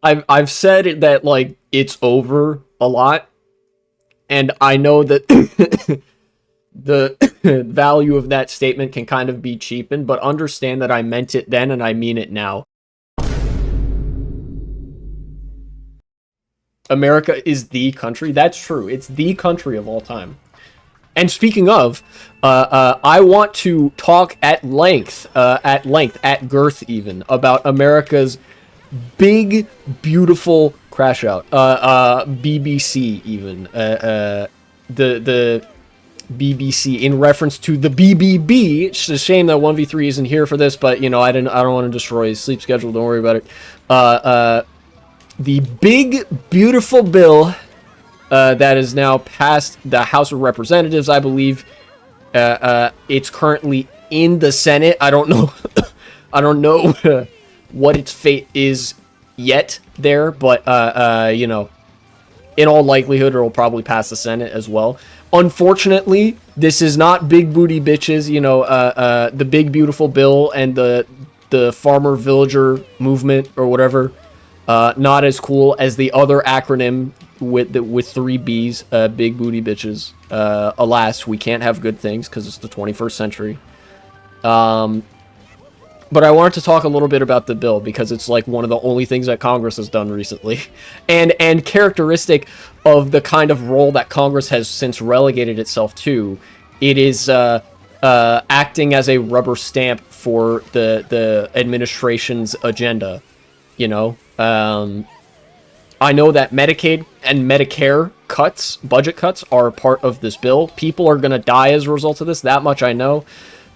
I've said that, like, it's over a lot, and I know that the value of that statement can kind of be cheapened, but understand that I meant it then and I mean it now. America is the country. That's true. It's the country of all time. And speaking of, I want to talk at girth even, about America's big, beautiful crash out. BBC even. The BBC in reference to the BBB. It's a shame that 1v3 isn't here for this, but you know, I don't want to destroy his sleep schedule. Don't worry about it. The big, beautiful bill that is now passed the House of Representatives, I believe. It's currently in the Senate. I don't know. I don't know what its fate is yet there, but you know, in all likelihood, it will probably pass the Senate as well. Unfortunately, this is not big booty bitches. You know, the big beautiful bill and the farmer villager movement or whatever. Not as cool as the other acronym with 3 Bs, big booty bitches. Alas, we can't have good things because it's the 21st century. But I wanted to talk a little bit about the bill because it's like one of the only things that Congress has done recently, and characteristic of the kind of role that Congress has since relegated itself to. It is acting as a rubber stamp for the administration's agenda. You know, I know that Medicaid and Medicare cuts, budget cuts, are part of this bill. People are going to die as a result of this. That much I know.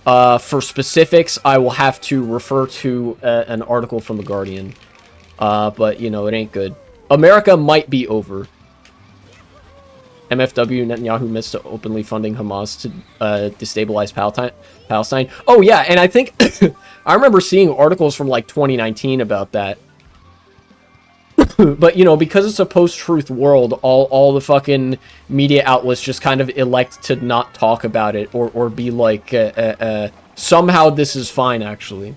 For specifics, I will have to refer to an article from The Guardian. But, you know, it ain't good. America might be over. MFW Netanyahu missed to openly funding Hamas to destabilize Palestine. Oh, yeah, and I think... I remember seeing articles from, like, 2019 about that. But, you know, because it's a post-truth world, all the fucking media outlets just kind of elect to not talk about it or be like, somehow this is fine, actually.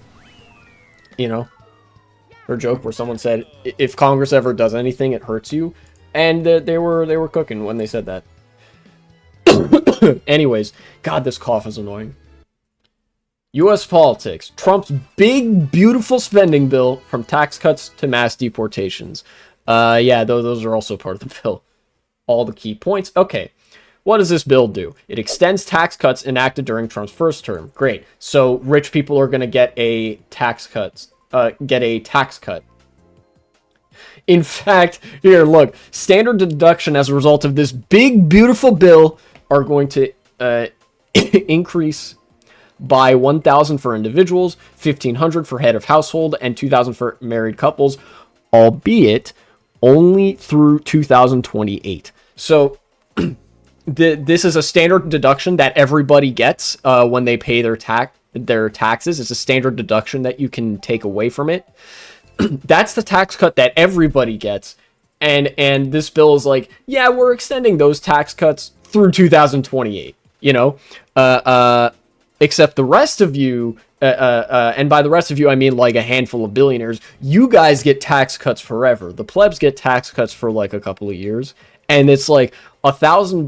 You know? Or a joke where someone said, if Congress ever does anything, it hurts you. And they were cooking when they said that. Anyways, God, this cough is annoying. U.S. politics. Trump's big, beautiful spending bill, from tax cuts to mass deportations. Yeah, those are also part of the bill. All the key points. Okay, what does this bill do? It extends tax cuts enacted during Trump's first term. Great. So rich people are going to get a tax cut. In fact, here, look. Standard deduction as a result of this big, beautiful bill are going to increase by $1,000 for individuals, $1,500 for head of household, and $2,000 for married couples, albeit only through 2028. So this is a standard deduction that everybody gets when they pay their taxes. It's a standard deduction that you can take away from it. That's the tax cut that everybody gets, and this bill is like, yeah, we're extending those tax cuts through 2028. You know, except the rest of you, and by the rest of you, I mean like a handful of billionaires, you guys get tax cuts forever. The plebs get tax cuts for like a couple of years. And it's like $1,000,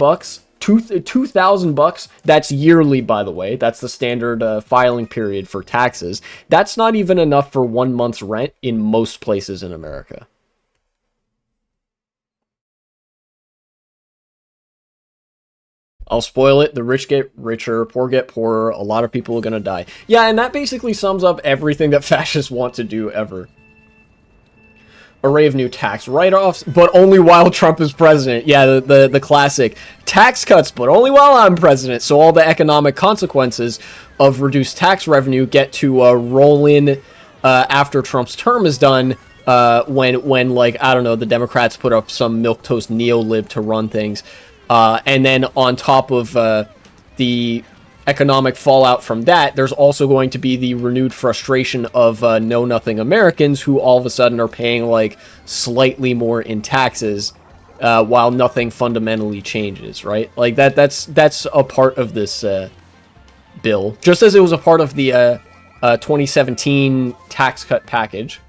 $2,000. That's yearly, by the way. That's the standard filing period for taxes. That's not even enough for 1 month's rent in most places in America. I'll spoil it. The rich get richer, poor get poorer. A lot of people are going to die. Yeah, and that basically sums up everything that fascists want to do ever. Array of new tax write-offs, but only while Trump is president. Yeah, the classic. Tax cuts, but only while I'm president. So all the economic consequences of reduced tax revenue get to roll in after Trump's term is done. When like, I don't know, the Democrats put up some milquetoast neo-lib to run things. And then on top of the economic fallout from that, there's also going to be the renewed frustration of know-nothing Americans who all of a sudden are paying like slightly more in taxes while nothing fundamentally changes, right? Like that's a part of this bill, just as it was a part of the 2017 tax cut package.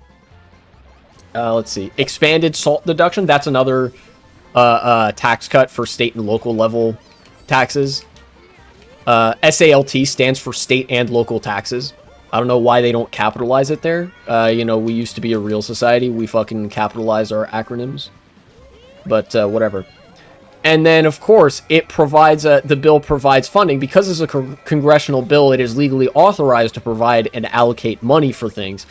Let's see. Expanded SALT deduction. That's another tax cut for state and local level taxes. SALT stands for state and local taxes. I don't know why they don't capitalize it there. You know, we used to be a real society. We fucking capitalize our acronyms. But whatever. And then, of course, it provides the bill provides funding. Because it's a congressional bill, it is legally authorized to provide and allocate money for things.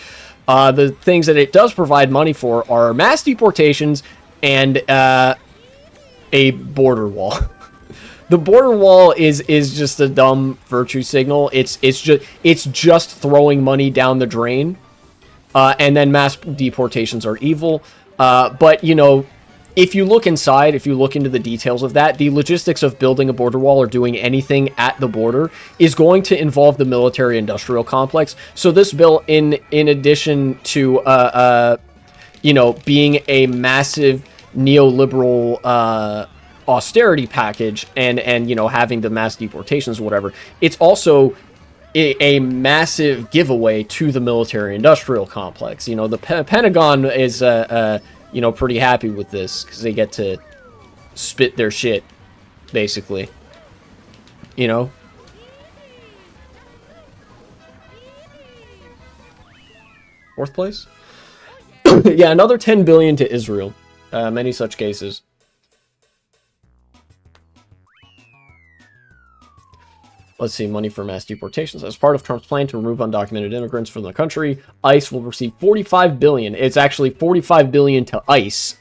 The things that it does provide money for are mass deportations and a border wall. The border wall is just a dumb virtue signal. It's just throwing money down the drain, and then mass deportations are evil. But you know, if you look inside, if you look into the details of that, the logistics of building a border wall or doing anything at the border is going to involve the military-industrial complex. So this bill, in addition to you know, being a massive neoliberal austerity package and you know, having the mass deportations or whatever, it's also a massive giveaway to the military-industrial complex. You know, the Pentagon is you know, pretty happy with this because they get to spit their shit, basically. You know? Fourth place? Yeah, another 10 billion to Israel. Many such cases. Let's see, money for mass deportations. As part of Trump's plan to remove undocumented immigrants from the country, ICE will receive 45 billion. It's actually 45 billion to ICE.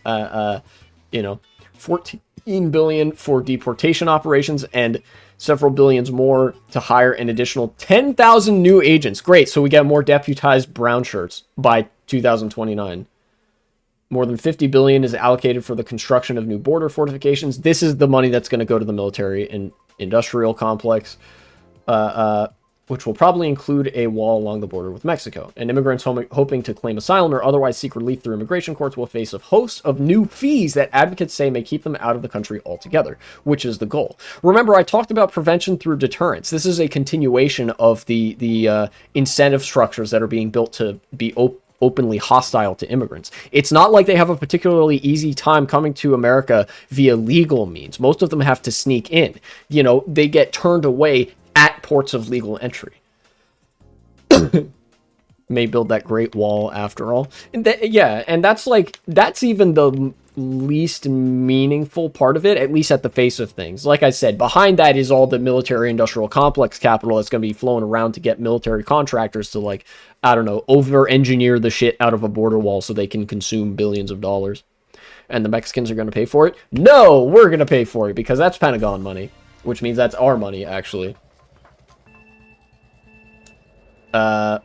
You know, 14 billion for deportation operations and several billions more to hire an additional 10,000 new agents. Great, so we get more deputized brown shirts by 2029. More than 50 billion is allocated for the construction of new border fortifications. This is the money that's going to go to the military and industrial complex, which will probably include a wall along the border with Mexico. And immigrants hoping to claim asylum or otherwise seek relief through immigration courts will face a host of new fees that advocates say may keep them out of the country altogether, which is the goal. Remember, I talked about prevention through deterrence. This is a continuation of the incentive structures that are being built to be openly hostile to immigrants. It's not like they have a particularly easy time coming to America via legal means. Most of them have to sneak in. You know, they get turned away at ports of legal entry. May build that Great Wall after all. And yeah, and that's even the least meaningful part of it, at least at the face of things. Like I said, behind that is all the military-industrial complex capital that's going to be flowing around to get military contractors to, like, I don't know, over-engineer the shit out of a border wall so they can consume billions of dollars. And the Mexicans are going to pay for it? No, we're going to pay for it because that's Pentagon money, which means that's our money, actually.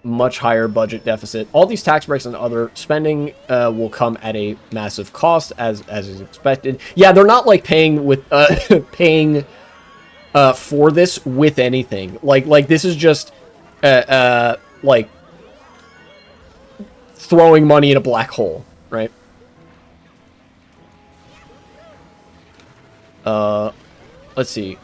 Much higher budget deficit. All these tax breaks and other spending will come at a massive cost, as is expected. Yeah, they're not like paying with paying for this with anything. Like this is just like throwing money in a black hole, right? Let's see.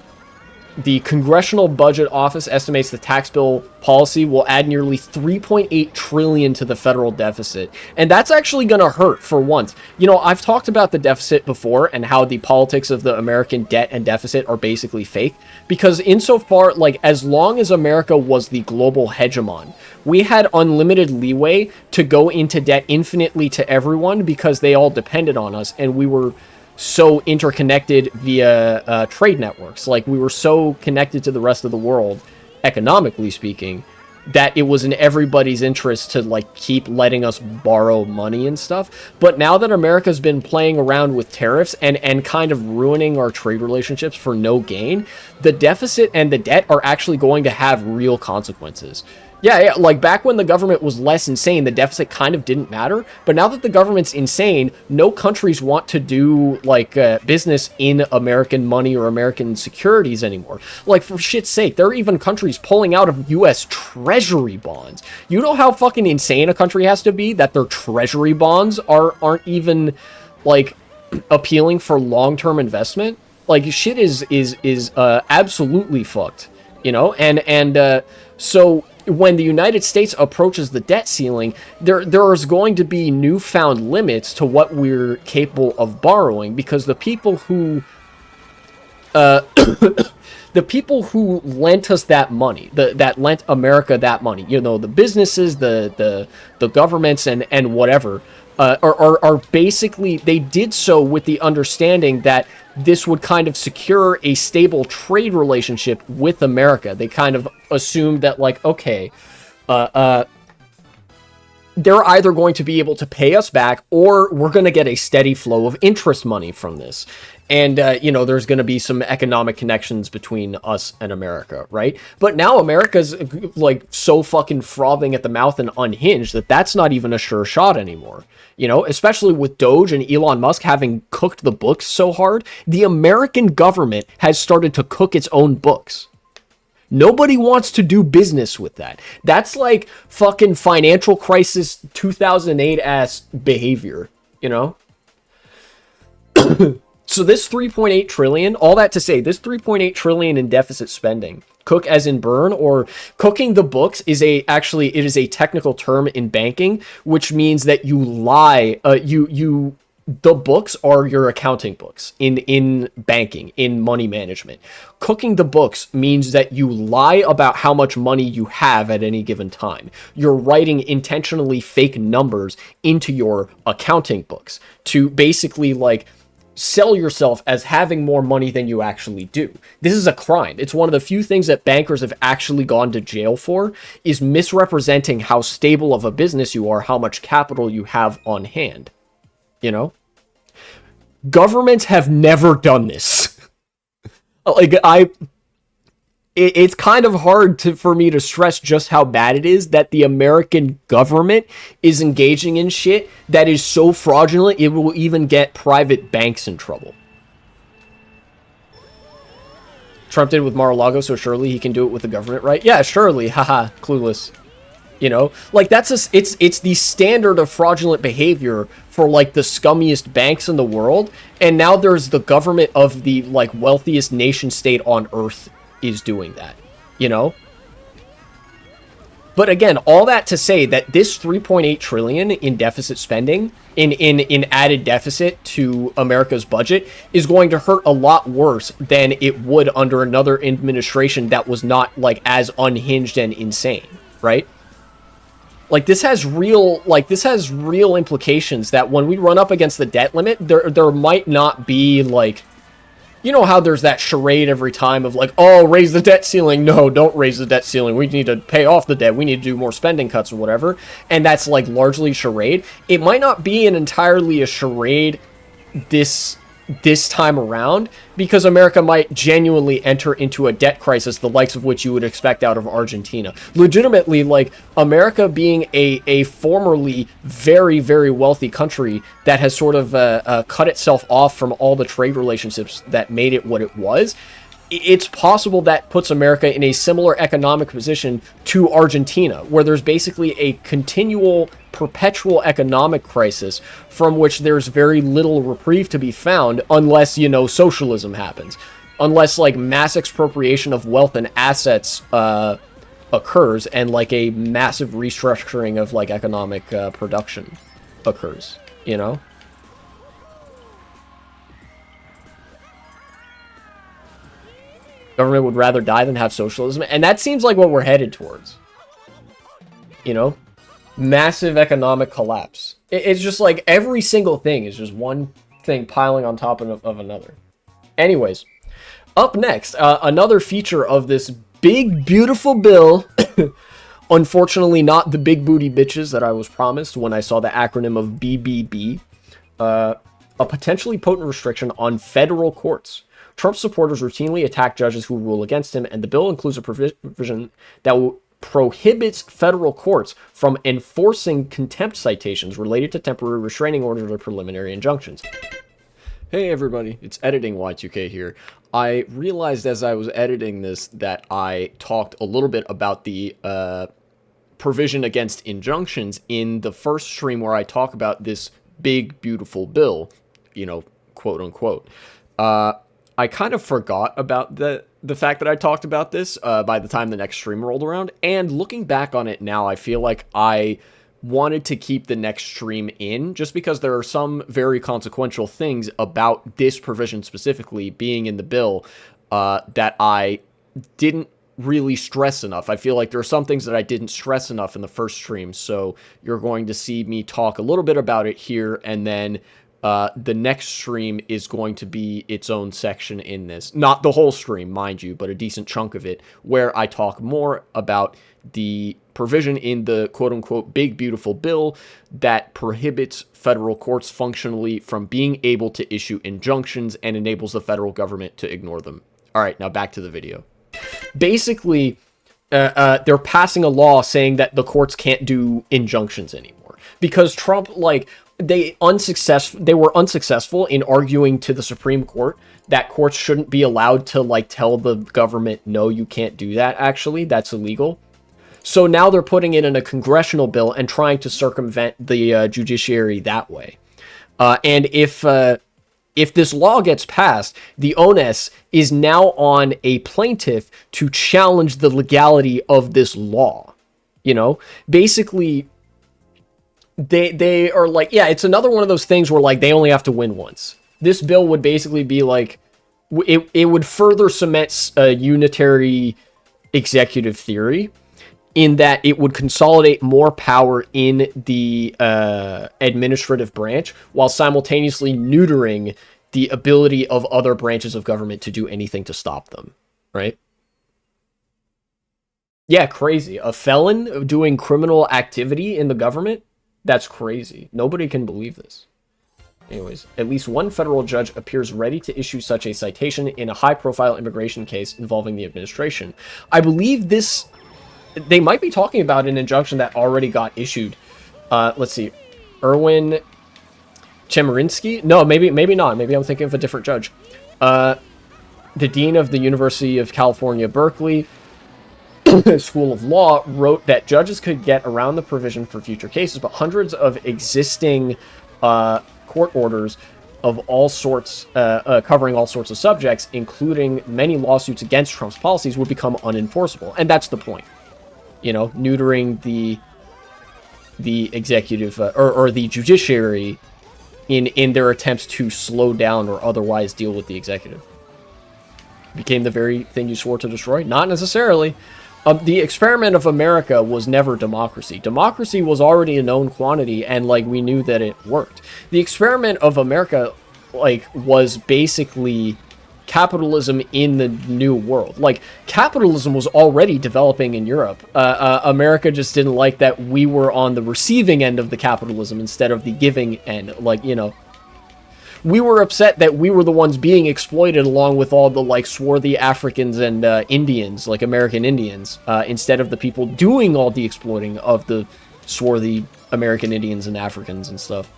The Congressional Budget Office estimates the tax bill policy will add nearly $3.8 trillion to the federal deficit. And that's actually going to hurt for once. You know, I've talked about the deficit before and how the politics of the American debt and deficit are basically fake. Because insofar, like, as long as America was the global hegemon, we had unlimited leeway to go into debt infinitely to everyone because they all depended on us and we were so interconnected via trade networks. Like, we were so connected to the rest of the world, economically speaking, that it was in everybody's interest to, like, keep letting us borrow money and stuff. But now that America's been playing around with tariffs and kind of ruining our trade relationships for no gain, the deficit and the debt are actually going to have real consequences. Yeah, like back when the government was less insane, the deficit kind of didn't matter. But now that the government's insane, no countries want to do like business in American money or American securities anymore. Like, for shit's sake, there are even countries pulling out of U.S. Treasury bonds. You know how fucking insane a country has to be that their Treasury bonds aren't even like appealing for long-term investment? Like, shit is absolutely fucked, you know? And so when the United States approaches the debt ceiling, there is going to be newfound limits to what we're capable of borrowing, because the people who the people who lent us that money, that lent America that money, you know, the businesses, the governments, and whatever, are basically, they did so with the understanding that this would kind of secure a stable trade relationship with America. They kind of assumed that, like, okay, they're either going to be able to pay us back, or we're going to get a steady flow of interest money from this. And, you know, there's going to be some economic connections between us and America, right? But now America's, like, so fucking frothing at the mouth and unhinged that that's not even a sure shot anymore. You know, especially with Doge and Elon Musk having cooked the books so hard, the American government has started to cook its own books. Nobody wants to do business with that. That's like fucking financial crisis 2008-ass behavior, you know? So this 3.8 trillion, all that to say, this 3.8 trillion in deficit spending, cook as in burn, or cooking the books, is actually it is a technical term in banking, which means that you lie, the books are your accounting books in banking, in money management. Cooking the books means that you lie about how much money you have at any given time. You're writing intentionally fake numbers into your accounting books to basically, like, sell yourself as having more money than you actually do. This is a crime. It's one of the few things that bankers have actually gone to jail for, is misrepresenting how stable of a business you are, how much capital you have on hand. You know? Governments have never done this. It's kind of hard for me to stress just how bad it is that the American government is engaging in shit that is so fraudulent it will even get private banks in trouble. Trump did with Mar-a-Lago, so surely he can do it with the government, right? Yeah, surely. Haha, clueless. You know, like, it's the standard of fraudulent behavior for, like, the scummiest banks in the world, and now there's the government of the, like, wealthiest nation state on earth is doing that, you know? But again, all that to say that this 3.8 trillion in deficit spending, in added deficit to America's budget, is going to hurt a lot worse than it would under another administration that was not, like, as unhinged and insane, right? Like, this has real implications that when we run up against the debt limit, there might not be, like, you know how there's that charade every time of, like, oh, raise the debt ceiling. No, don't raise the debt ceiling. We need to pay off the debt. We need to do more spending cuts or whatever. And that's, like, largely charade. It might not be entirely a charade this time around, because America might genuinely enter into a debt crisis, the likes of which you would expect out of Argentina. Legitimately, like, America being a formerly very, very wealthy country that has sort of cut itself off from all the trade relationships that made it what it was, it's possible that puts America in a similar economic position to Argentina, where there's basically a continual, perpetual economic crisis from which there's very little reprieve to be found unless, you know, socialism happens. Unless, like, mass expropriation of wealth and assets occurs, and, like, a massive restructuring of, like, economic production occurs, you know? Government would rather die than have socialism, and that seems like what we're headed towards. You know? Massive economic collapse. It's just like every single thing is just one thing piling on top of another. Anyways, up next, another feature of this big, beautiful bill. Unfortunately, not the big booty bitches that I was promised when I saw the acronym of BBB. A potentially potent restriction on federal courts. Trump supporters routinely attack judges who rule against him, and the bill includes a provision that prohibits federal courts from enforcing contempt citations related to temporary restraining orders or preliminary injunctions. Hey everybody, it's Editing Y2K here. I realized as I was editing this that I talked a little bit about the provision against injunctions in the first stream where I talk about this big, beautiful bill, you know, quote unquote. I kind of forgot about the fact that I talked about this by the time the next stream rolled around. And looking back on it now, I feel like I wanted to keep the next stream in just because there are some very consequential things about this provision specifically being in the bill that I didn't really stress enough. I feel like there are some things that I didn't stress enough in the first stream, so you're going to see me talk a little bit about it here, and then the next stream is going to be its own section in this. Not the whole stream, mind you, but a decent chunk of it, where I talk more about the provision in the quote-unquote big beautiful bill that prohibits federal courts functionally from being able to issue injunctions and enables the federal government to ignore them. All right, now back to the video. Basically, they're passing a law saying that the courts can't do injunctions anymore because Trump, like, they were unsuccessful in arguing to the Supreme Court that courts shouldn't be allowed to, like, tell the government, no, you can't do that, actually, that's illegal. So now they're putting it in a congressional bill and trying to circumvent the judiciary that way. And if this law gets passed, the onus is now on a plaintiff to challenge the legality of this law. You know, basically, they are like, yeah, it's another one of those things where, like, they only have to win once. This bill would basically be like, it would further cement a unitary executive theory in that it would consolidate more power in the administrative branch while simultaneously neutering the ability of other branches of government to do anything to stop them, right? Yeah, crazy. A felon doing criminal activity in the government? That's crazy. Nobody can believe this. Anyways, at least one federal judge appears ready to issue such a citation in a high-profile immigration case involving the administration. I believe this... They might be talking about an injunction that already got issued. Let's see. Erwin Chemerinsky? No, maybe not. Maybe I'm thinking of a different judge. The dean of the University of California, Berkeley School of Law wrote that judges could get around the provision for future cases, but hundreds of existing court orders of all sorts, covering all sorts of subjects, including many lawsuits against Trump's policies, would become unenforceable. And that's the point. You know, neutering the executive or the judiciary in their attempts to slow down or otherwise deal with the executive. Became the very thing you swore to destroy? Not necessarily. The experiment of America was never democracy. Democracy was already a known quantity, and, like, we knew that it worked. The experiment of America, like, was basically capitalism in the new world. Like, capitalism was already developing in Europe. America just didn't like that we were on the receiving end of the capitalism instead of the giving end. Like, you know, we were upset that we were the ones being exploited along with all the, like, swarthy Africans and Indians, like American Indians, instead of the people doing all the exploiting of the swarthy American Indians and Africans and stuff.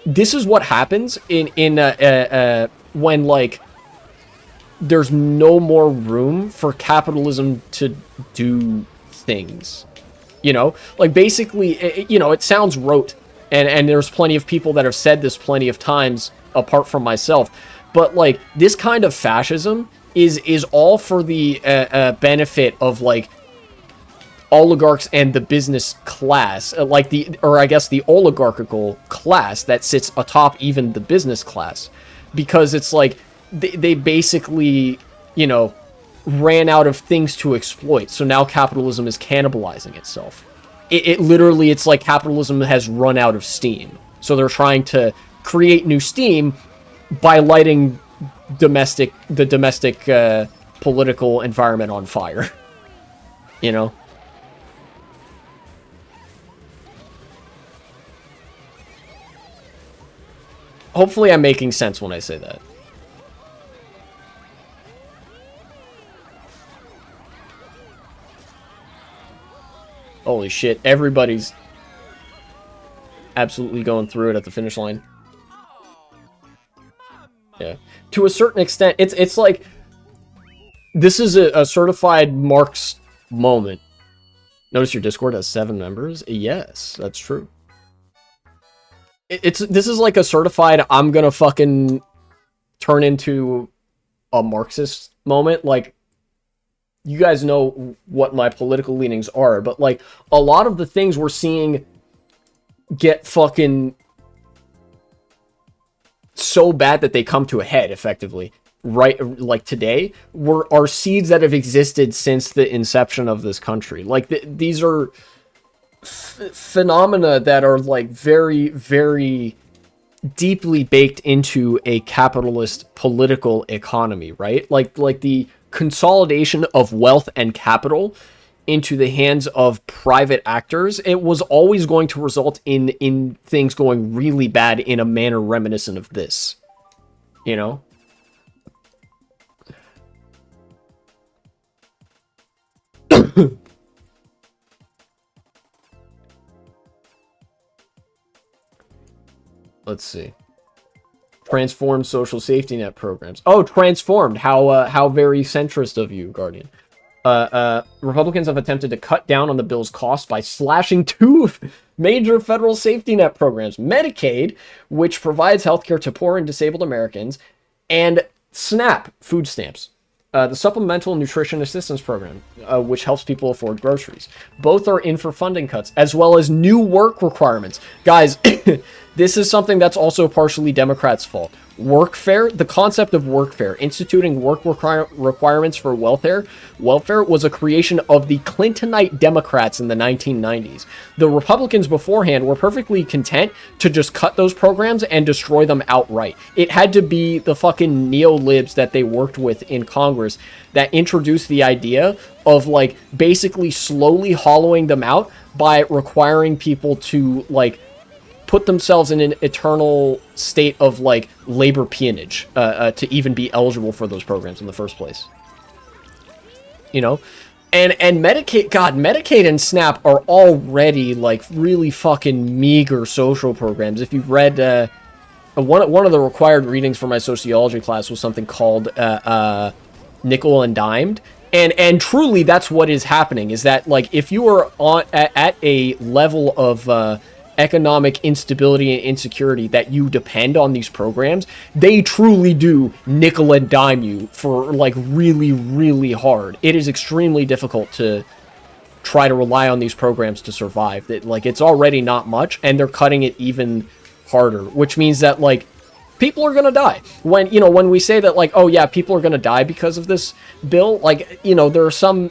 This is what happens when, like, there's no more room for capitalism to do things, you know? Like, basically, you know, it sounds rote, and there's plenty of people that have said this plenty of times apart from myself, but, like, this kind of fascism is all for the benefit of, like, oligarchs and the business class, like the oligarchical class that sits atop even the business class, because it's like, they basically, you know, ran out of things to exploit. So now capitalism is cannibalizing itself. It literally, it's like capitalism has run out of steam. So they're trying to create new steam by lighting the domestic political environment on fire. You know? Hopefully I'm making sense when I say that. Holy shit, everybody's absolutely going through it at the finish line. Yeah. To a certain extent, it's like, this is a certified Marx moment. Notice your Discord has 7 members? Yes, that's true. This is like a certified, I'm gonna fucking turn into a Marxist moment. Like, you guys know what my political leanings are, but like a lot of the things we're seeing get fucking so bad that they come to a head effectively right like today are seeds that have existed since the inception of this country. Like these are phenomena that are like very, very deeply baked into a capitalist political economy, right? Like the consolidation of wealth and capital into the hands of private actors, it was always going to result in things going really bad in a manner reminiscent of this, you know? Let's see. Transformed social safety net programs. Oh, transformed. How very centrist of you, Guardian. Republicans have attempted to cut down on the bill's cost by slashing two major federal safety net programs. Medicaid, which provides healthcare to poor and disabled Americans, and SNAP, food stamps. The Supplemental Nutrition Assistance Program, which helps people afford groceries. Both are in for funding cuts, as well as new work requirements. Guys, this is something that's also partially Democrats' fault. Workfare, the concept of workfare, instituting work requirements for welfare was a creation of the Clintonite Democrats in the 1990s. The Republicans beforehand were perfectly content to just cut those programs and destroy them outright. It had to be the fucking neo-libs that they worked with in Congress that introduced the idea of like basically slowly hollowing them out by requiring people to like put themselves in an eternal state of like labor peonage to even be eligible for those programs in the first place. You know, and Medicaid, God, Medicaid and SNAP are already like really fucking meager social programs. If you've read one of the required readings for my sociology class was something called Nickel and Dimed. And truly that's what is happening, is that like if you are at a level of economic instability and insecurity that you depend on these programs, they truly do nickel and dime you for like really, really hard. It is extremely difficult to try to rely on these programs to survive. Like it's already not much, and they're cutting it even harder, which means that like people are gonna die. When we say that like, oh yeah, people are gonna die because of this bill, like, you know, there are some,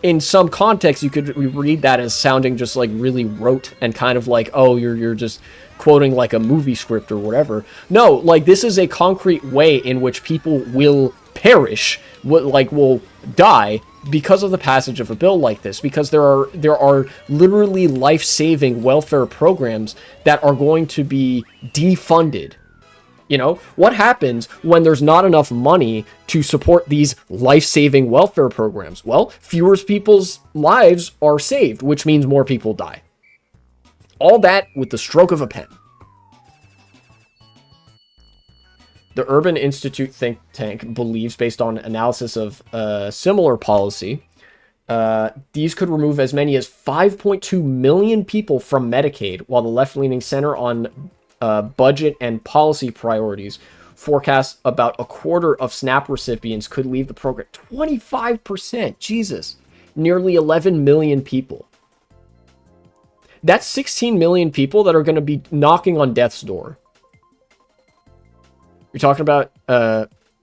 in some context, you could read that as sounding just like really rote and kind of like, oh, you're just quoting like a movie script or whatever. No, like this is a concrete way in which people will perish, will die because of the passage of a bill like this, because there are literally life-saving welfare programs that are going to be defunded. You know, what happens when there's not enough money to support these life-saving welfare programs? Well, fewer people's lives are saved, which means more people die. All that with the stroke of a pen. The Urban Institute think tank believes, based on analysis of similar policy, these could remove as many as 5.2 million people from Medicaid, while the left-leaning Center on Budget and Policy Priorities forecasts about a quarter of SNAP recipients could leave the program. 25%! Jesus! Nearly 11 million people. That's 16 million people that are going to be knocking on death's door. You're talking about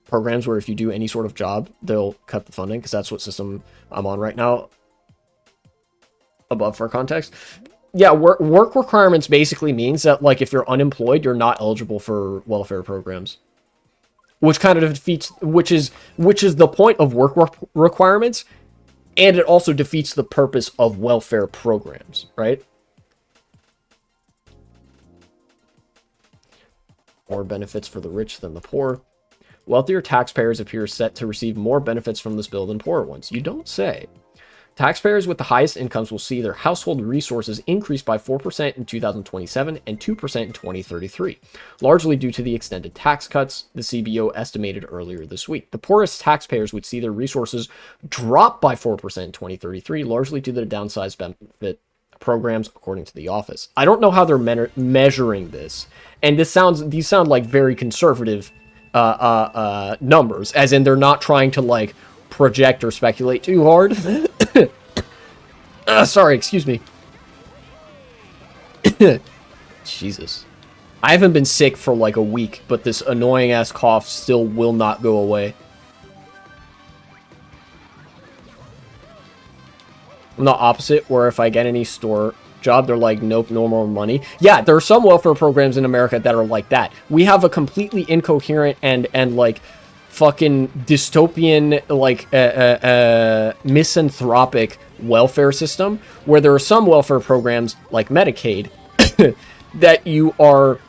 programs where if you do any sort of job, they'll cut the funding, because that's what system I'm on right now. Above for context. Yeah, work requirements basically means that, like, if you're unemployed, you're not eligible for welfare programs. Which kind of defeats, which is the point of work requirements, and it also defeats the purpose of welfare programs, right? More benefits for the rich than the poor. Wealthier taxpayers appear set to receive more benefits from this bill than poorer ones. You don't say. Taxpayers with the highest incomes will see their household resources increase by 4% in 2027 and 2% in 2033, largely due to the extended tax cuts the CBO estimated earlier this week. The poorest taxpayers would see their resources drop by 4% in 2033, largely due to the downsized benefit programs, according to the office. I don't know how they're measuring this, and these sound like very conservative numbers, as in they're not trying to like project or speculate too hard. Sorry, excuse me. Jesus. I haven't been sick for like a week, but this annoying ass cough still will not go away. I'm the opposite, where if I get any store job, they're like, nope, no more money. Yeah, there are some welfare programs in America that are like that. We have a completely incoherent and like fucking dystopian, like misanthropic welfare system, where there are some welfare programs like Medicaid that you are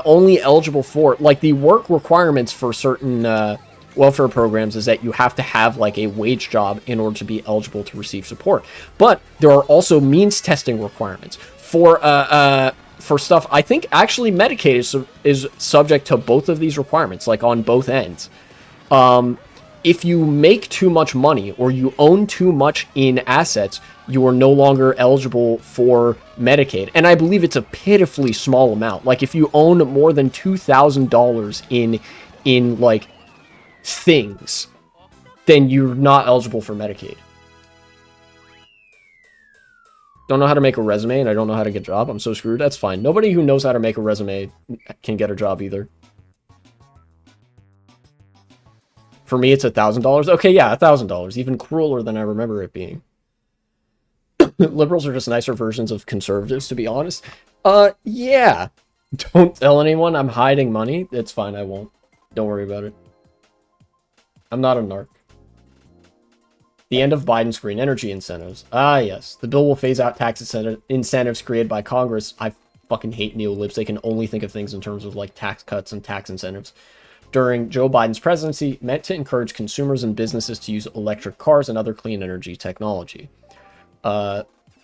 only eligible for. Like the work requirements for certain welfare programs is that you have to have like a wage job in order to be eligible to receive support. But there are also means testing requirements for stuff. I think actually Medicaid is subject to both of these requirements, like on both ends. If you make too much money or you own too much in assets, you are no longer eligible for Medicaid. And I believe it's a pitifully small amount. Like if you own more than $2,000 in like things, then you're not eligible for Medicaid. Don't know how to make a resume and I don't know how to get a job. I'm so screwed. That's fine. Nobody who knows how to make a resume can get a job either. For me, it's $1,000. Okay, yeah, $1,000. Even crueler than I remember it being. Liberals are just nicer versions of conservatives, to be honest. Yeah. Don't tell anyone I'm hiding money. It's fine, I won't. Don't worry about it. I'm not a narc. The end of Biden's green energy incentives. Ah, yes. The bill will phase out tax incentives created by Congress. I fucking hate neolibs. They can only think of things in terms of like tax cuts and tax incentives. During Joe Biden's presidency, meant to encourage consumers and businesses to use electric cars and other clean energy technology.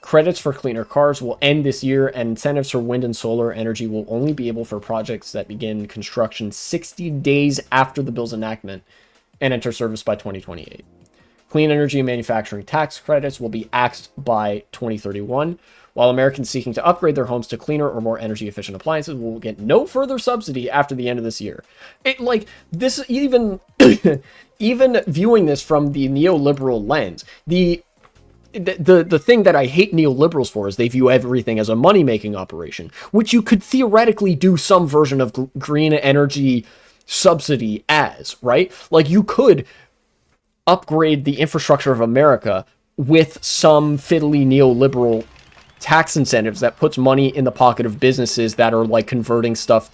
Credits for cleaner cars will end this year, and incentives for wind and solar energy will only be able for projects that begin construction 60 days after the bill's enactment and enter service by 2028. Clean energy and manufacturing tax credits will be axed by 2031, while Americans seeking to upgrade their homes to cleaner or more energy-efficient appliances will get no further subsidy after the end of this year. It, like, this, even, even viewing this from the neoliberal lens, the thing that I hate neoliberals for is they view everything as a money-making operation, which you could theoretically do some version of green energy subsidy as, right? Like, you could upgrade the infrastructure of America with some fiddly neoliberal tax incentives that puts money in the pocket of businesses that are like converting stuff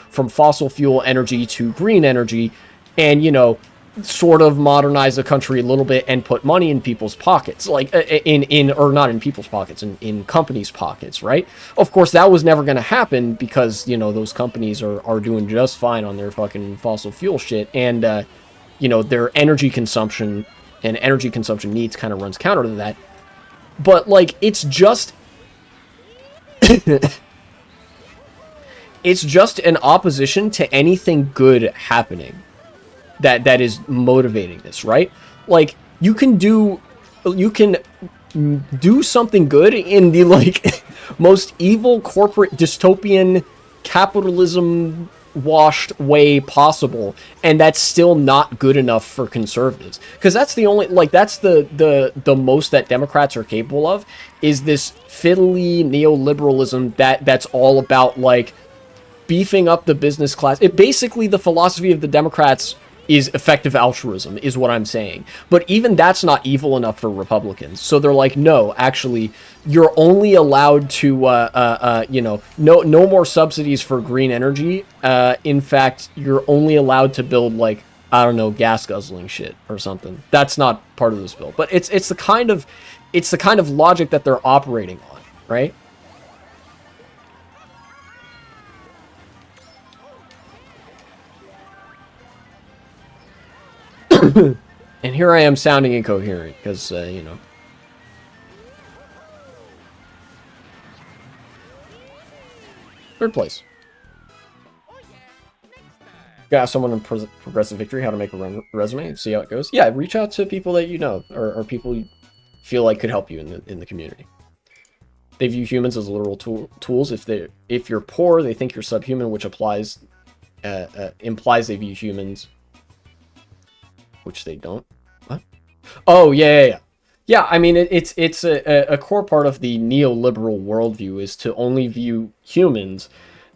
from fossil fuel energy to green energy, and, you know, sort of modernize the country a little bit and put money in people's pockets, like or not in people's pockets, in companies' pockets, right? Of course, that was never going to happen because, you know, those companies are doing just fine on their fucking fossil fuel shit, and you know, their energy consumption and energy consumption needs kind of runs counter to that. But like, it's just it's just an opposition to anything good happening that is motivating this, right? Like, you can do something good in the like most evil corporate dystopian capitalism washed way possible, and that's still not good enough for conservatives, because that's the only, like, that's the most that Democrats are capable of, is this fiddly neoliberalism that's all about like beefing up the business class. It basically, the philosophy of the Democrats is effective altruism, is what I'm saying. But even that's not evil enough for Republicans. So they're like, no, actually, you're only allowed to, you know, no more subsidies for green energy. In fact, you're only allowed to build, like, I don't know, gas guzzling shit or something. That's not part of this bill. But it's the kind of logic that they're operating on, right? And here I am sounding incoherent because, you know. Third place. Gotta ask someone in Progressive Victory how to make a resume and see how it goes. Yeah, reach out to people that you know, or people you feel like could help you in the community. They view humans as literal tools. If you're poor, they think you're subhuman, which applies implies they view humans, which they don't. What? Oh, yeah, yeah, yeah. Yeah, I mean, it's a core part of the neoliberal worldview is to only view humans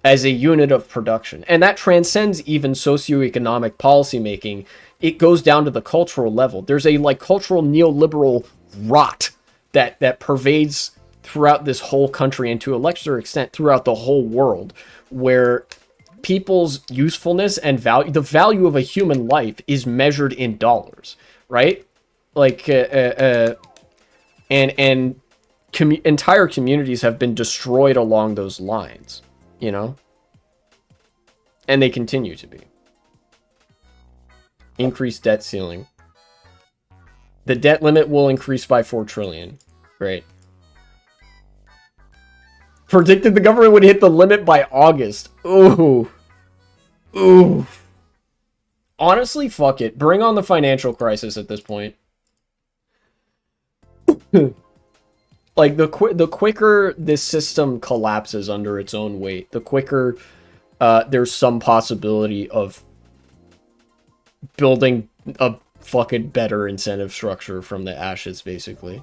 as a unit of production. And that transcends even socioeconomic policymaking. It goes down to the cultural level. There's a like cultural neoliberal rot that pervades throughout this whole country and to a lesser extent throughout the whole world, where people's usefulness and value, the value of a human life is measured in dollars, right? Like, and entire communities have been destroyed along those lines, you know? And they continue to be. Increased debt ceiling. The debt limit will increase by 4 trillion. Great. Predicted the government would hit the limit by August. Ooh. Ooh. Honestly, fuck it. Bring on the financial crisis at this point. Like, the quicker this system collapses under its own weight, the quicker there's some possibility of building a fucking better incentive structure from the ashes, basically.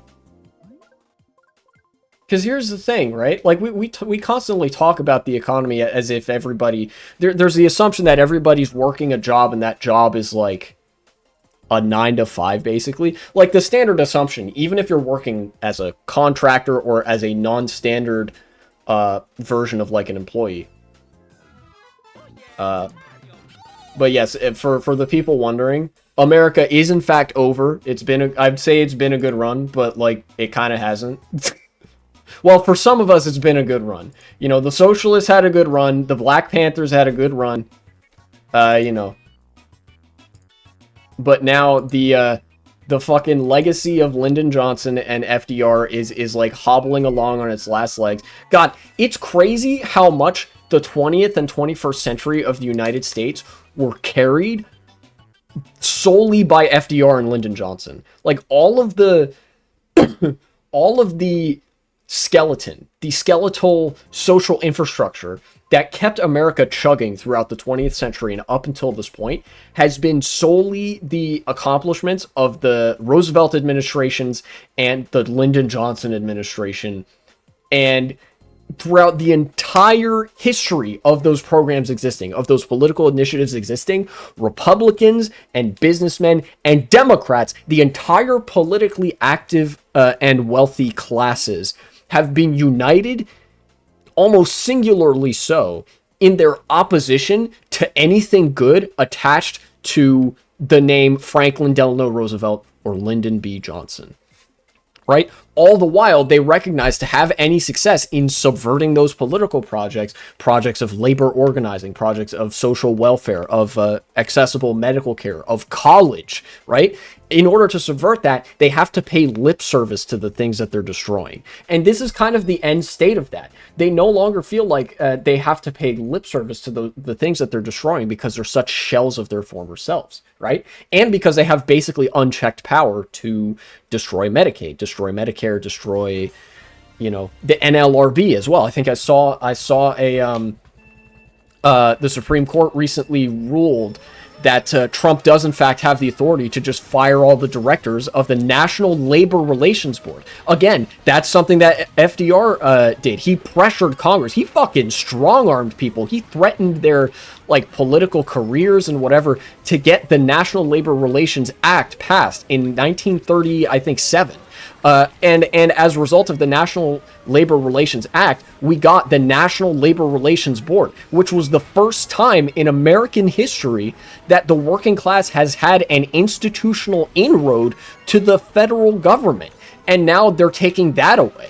Because here's the thing, right? Like, we constantly talk about the economy as if everybody... There's the assumption that everybody's working a job and that job is, like, a 9 to 5, basically. Like, the standard assumption, even if you're working as a contractor or as a non-standard version of, like, an employee. But yes, for the people wondering, America is, in fact, over. It's been... I'd say it's been a good run, but, like, it kind of hasn't. Well, for some of us, it's been a good run. You know, the Socialists had a good run. The Black Panthers had a good run. You know. But now the fucking legacy of Lyndon Johnson and FDR is like hobbling along on its last legs. God, it's crazy how much the 20th and 21st century of the United States were carried solely by FDR and Lyndon Johnson. Like, all of the skeleton, the skeletal social infrastructure that kept America chugging throughout the 20th century and up until this point has been solely the accomplishments of the Roosevelt administrations and the Lyndon Johnson administration. And throughout the entire history of those programs existing, of those political initiatives existing, Republicans and businessmen and Democrats, the entire politically active and wealthy classes have been united, almost singularly so, in their opposition to anything good attached to the name Franklin Delano Roosevelt or Lyndon B. Johnson. Right? All the while, they recognize to have any success in subverting those political projects, projects of labor organizing, projects of social welfare, of accessible medical care, of college, right? In order to subvert that, they have to pay lip service to the things that they're destroying. And this is kind of the end state of that. They no longer feel like they have to pay lip service to the things that they're destroying because they're such shells of their former selves, right? And because they have basically unchecked power to destroy Medicaid, destroy Medicare, destroy, you know, the NLRB as well. I think I saw a the Supreme Court recently ruled that Trump does in fact have the authority to just fire all the directors of the National Labor Relations Board. Again, that's something that FDR did. He pressured Congress. He fucking strong-armed people. He threatened their like political careers and whatever to get the National Labor Relations Act passed in 1930, I think, 7. And as a result of the National Labor Relations Act, we got the National Labor Relations Board, which was the first time in American history that the working class has had an institutional inroad to the federal government. And now they're taking that away.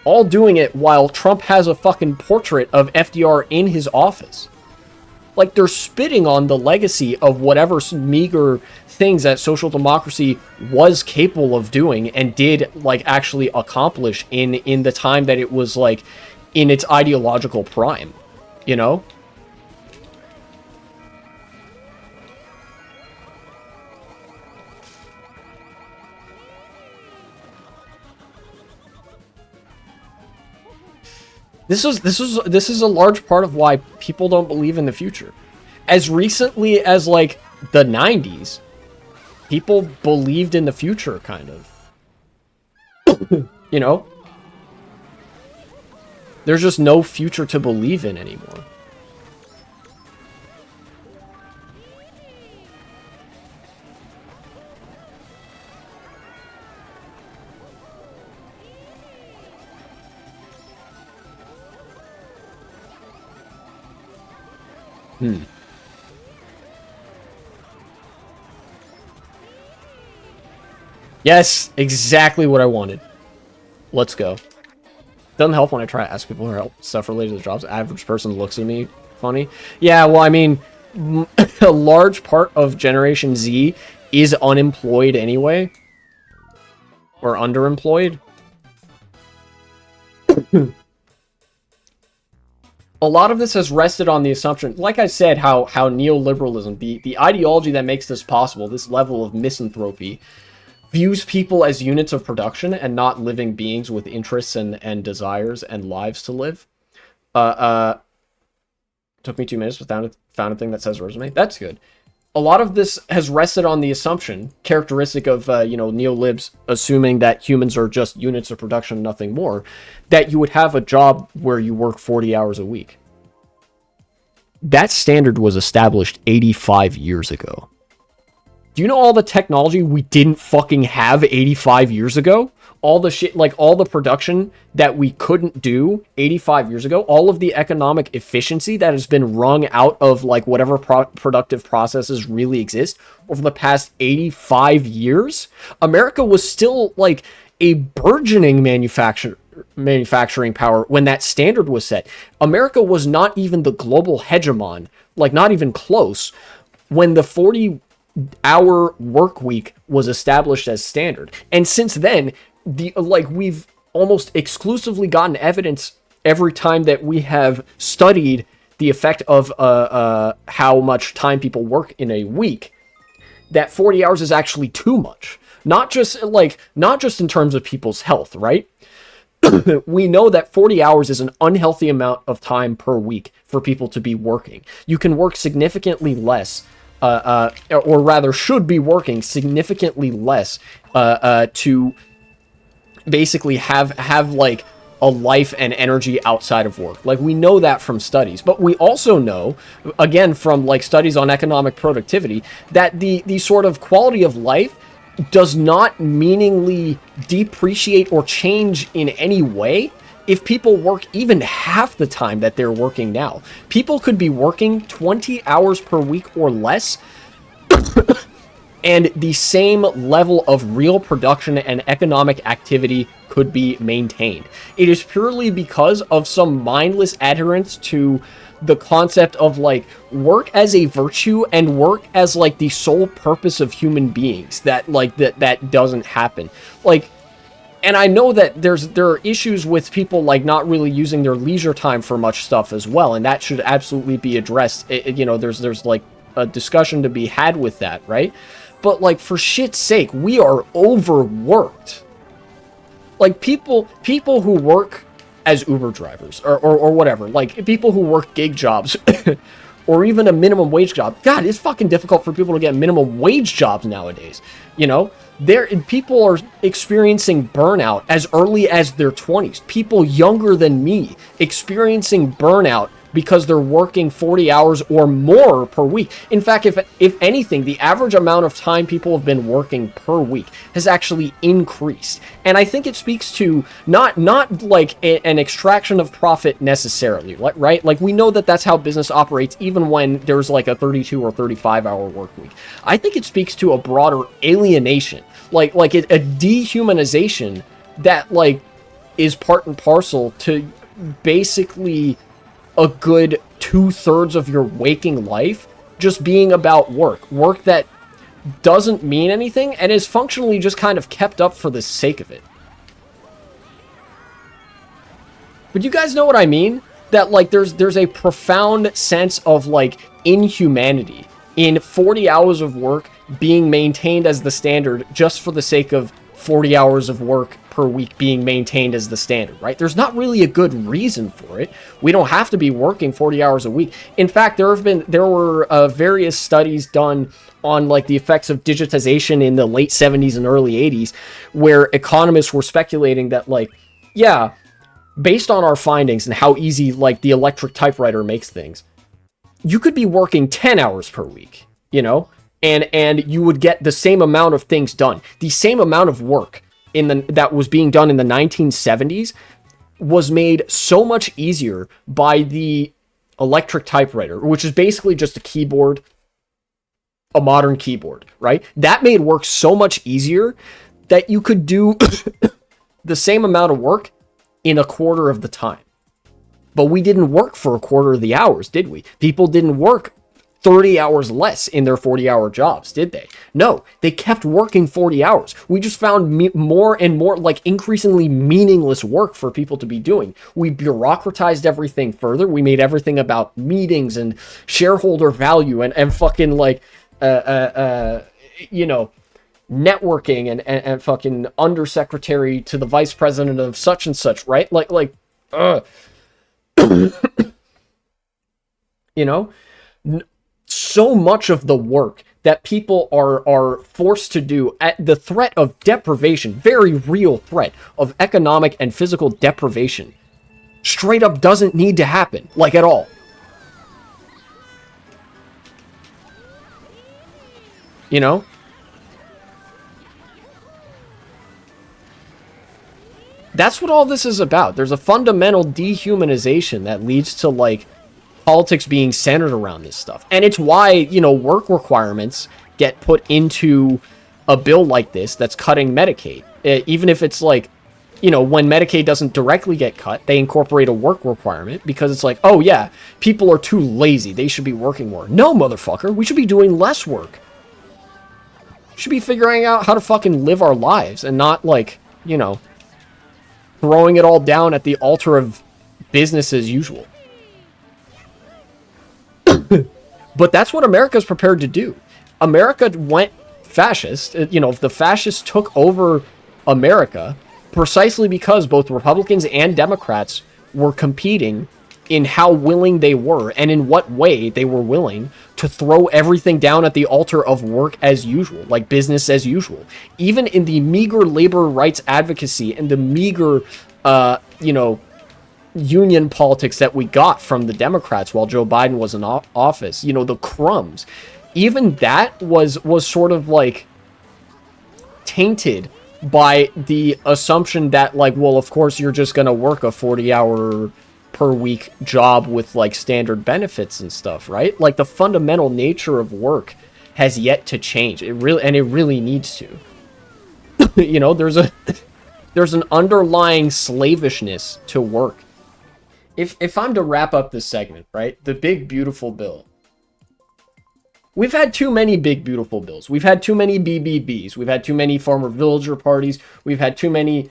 All doing it while Trump has a fucking portrait of FDR in his office. Like, they're spitting on the legacy of whatever meager things that social democracy was capable of doing and did, like, actually accomplish in the time that it was, like, in its ideological prime, you know? This is a large part of why people don't believe in the future. As recently as like the 90s, people believed in the future, kind of. You know? There's just no future to believe in anymore. Yes, exactly what I wanted. Let's go. Doesn't help when I try to ask people for stuff related to jobs. Average person looks at me funny. Yeah, well, I mean, a large part of Generation Z is unemployed anyway. Or underemployed. A lot of this has rested on the assumption, like I said, how neoliberalism, the ideology that makes this possible, this level of misanthropy, views people as units of production and not living beings with interests and desires and lives to live. Took me 2 minutes, but found a thing that says resume. That's good. A lot of this has rested on the assumption, characteristic of, neolibs, assuming that humans are just units of production, nothing more, that you would have a job where you work 40 hours a week. That standard was established 85 years ago. Do you know all the technology we didn't fucking have 85 years ago? All the shit, like all the production that we couldn't do 85 years ago, all of the economic efficiency that has been wrung out of like whatever productive processes really exist over the past 85 years. America was still like a burgeoning manufacturing power when that standard was set. America was not even the global hegemon, like not even close, when the 40-hour work week was established as standard. And since then, we've almost exclusively gotten evidence every time that we have studied the effect of how much time people work in a week, that 40 hours is actually too much. Not just in terms of people's health, right? We know that 40 hours is an unhealthy amount of time per week for people to be working. You can work significantly less, or rather should be working significantly less to basically have like a life and energy outside of work. Like, we know that from studies, but we also know, again, from like studies on economic productivity, that the sort of quality of life does not meaningfully depreciate or change in any way if people work even half the time that they're working now. People could be working 20 hours per week or less and the same level of real production and economic activity could be maintained. It is purely because of some mindless adherence to the concept of like work as a virtue and work as like the sole purpose of human beings that doesn't happen. Like, and I know that there are issues with people like not really using their leisure time for much stuff as well, and that should absolutely be addressed. There's like a discussion to be had with that, right? But like, for shit's sake, we are overworked. Like, people who work as Uber drivers or whatever, like people who work gig jobs or even a minimum wage job. God, it's fucking difficult for people to get minimum wage jobs nowadays. You know, people are experiencing burnout as early as their 20s. People younger than me experiencing burnout because they're working 40 hours or more per week. In fact, if anything, the average amount of time people have been working per week has actually increased. And I think it speaks to not like an extraction of profit necessarily, right? Like, we know that that's how business operates even when there's like a 32 or 35 hour work week. I think it speaks to a broader alienation, like a dehumanization that like is part and parcel to basically a good 2/3 of your waking life just being about work that doesn't mean anything and is functionally just kind of kept up for the sake of it. But you guys know what I mean? That like there's a profound sense of like inhumanity in 40 hours of work being maintained as the standard just for the sake of 40 hours of work per week being maintained as the standard, right? There's not really a good reason for it. We don't have to be working 40 hours a week. In fact, there were various studies done on like the effects of digitization in the late 70s and early 80s, where economists were speculating that, like, yeah, based on our findings and how easy like the electric typewriter makes things, you could be working 10 hours per week, you know, and you would get the same amount of things done. The same amount of work that was being done in the 1970s was made so much easier by the electric typewriter, which is basically just a keyboard, a modern keyboard, right? That made work so much easier that you could do the same amount of work in a quarter of the time. But we didn't work for a quarter of the hours, did we? People didn't work 30 hours less in their 40-hour jobs, did they? No, they kept working 40 hours. We just found more and more, like, increasingly meaningless work for people to be doing. We bureaucratized everything further. We made everything about meetings and shareholder value and fucking, like, you know, networking and fucking undersecretary to the vice president of such and such, right? You know, so much of the work that people are forced to do at the threat of deprivation, very real threat of economic and physical deprivation, straight up doesn't need to happen, like, at all. You know? That's what all this is about. There's a fundamental dehumanization that leads to, like, politics being centered around this stuff. And it's why, you know, work requirements get put into a bill like this that's cutting Medicaid. Even if it's like, you know, when Medicaid doesn't directly get cut, they incorporate a work requirement because it's like, oh yeah, people are too lazy, they should be working more. No, motherfucker, we should be doing less work. We should be figuring out how to fucking live our lives and not, like, you know, throwing it all down at the altar of business as usual. But that's what America's prepared to do. America went fascist. You know, the fascists took over America precisely because both Republicans and Democrats were competing in how willing they were and in what way they were willing to throw everything down at the altar of work as usual, like business as usual. Even in the meager labor rights advocacy and the meager, you know, union politics that we got from the Democrats while Joe Biden was in office, you know, the crumbs, even that was sort of like tainted by the assumption that, like, well, of course you're just going to work a 40-hour per week job with, like, standard benefits and stuff, right? Like, the fundamental nature of work has yet to change. It really needs to. You know, there's an underlying slavishness to work. If I'm to wrap up this segment, right? The big, beautiful bill. We've had too many big, beautiful bills. We've had too many BBBs. We've had too many farmer villager parties. We've had too many,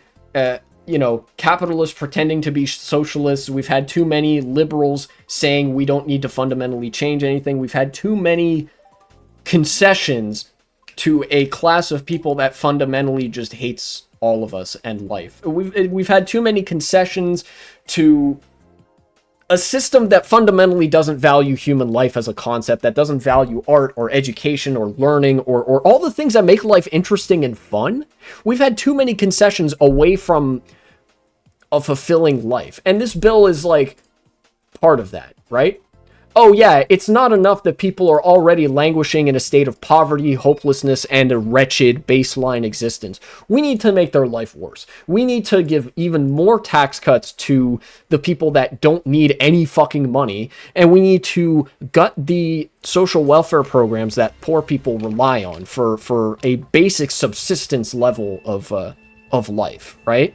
you know, capitalists pretending to be socialists. We've had too many liberals saying we don't need to fundamentally change anything. We've had too many concessions to a class of people that fundamentally just hates all of us and life. We've had too many concessions to a system that fundamentally doesn't value human life as a concept, that doesn't value art or education or learning or all the things that make life interesting and fun. We've had too many concessions away from a fulfilling life. And this bill is, like, part of that, right? Oh yeah, it's not enough that people are already languishing in a state of poverty, hopelessness, and a wretched baseline existence. We need to make their life worse. We need to give even more tax cuts to the people that don't need any fucking money, and we need to gut the social welfare programs that poor people rely on for a basic subsistence level of life, right?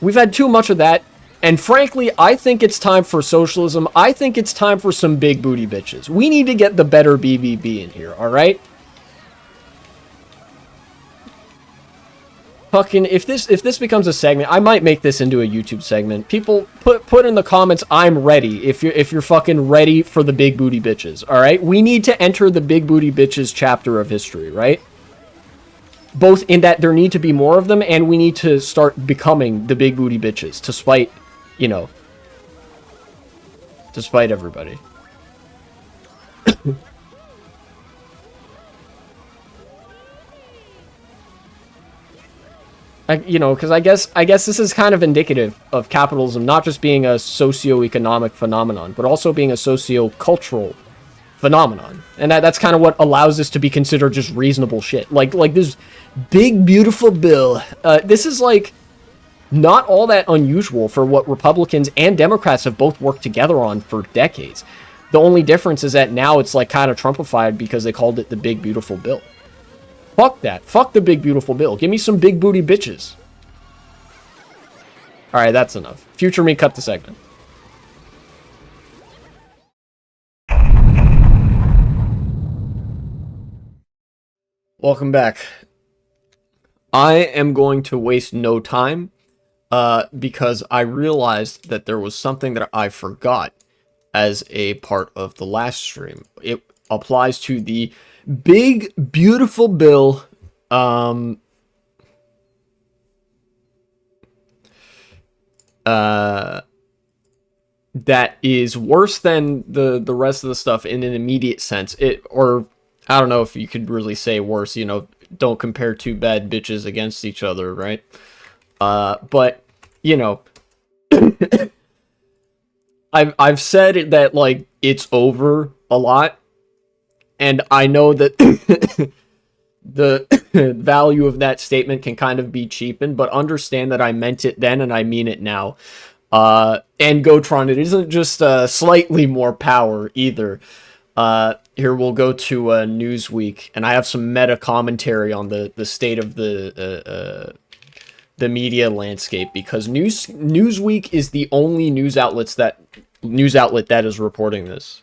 We've had too much of that. And frankly, I think it's time for socialism. I think it's time for some big booty bitches. We need to get the better BBB in here, all right? Fucking, if this becomes a segment, I might make this into a YouTube segment. People, put in the comments, I'm ready, if you're fucking ready for the big booty bitches, all right? We need to enter the big booty bitches chapter of history, right? both in that there need to be more of them, and we need to start becoming the big booty bitches to spite, you know, to spite everybody. You know, because I guess this is kind of indicative of capitalism not just being a socio-economic phenomenon, but also being a socio-cultural phenomenon, and that's kind of what allows this to be considered just reasonable shit. Like this big beautiful bill. This is like not all that unusual for what Republicans and Democrats have both worked together on for decades. The only difference is that now it's like kind of Trumpified because they called it the big beautiful bill. Fuck that. Fuck the big beautiful bill. Give me some big booty bitches. Alright, that's enough. Future me, cut the segment. Welcome back. I am going to waste no time because I realized that there was something that I forgot as a part of the last stream. It applies to the big beautiful bill that is worse than the rest of the stuff in an immediate sense. Or I don't know if you could really say worse, you know, don't compare two bad bitches against each other, right? But you know, I've said that like it's over a lot, and I know that the value of that statement can kind of be cheapened, but understand that I meant it then and I mean it now. And Gotron, it isn't just slightly more power either. Here we'll go to Newsweek, and I have some meta commentary on the state of the media landscape, because Newsweek is the only news outlet that is reporting this.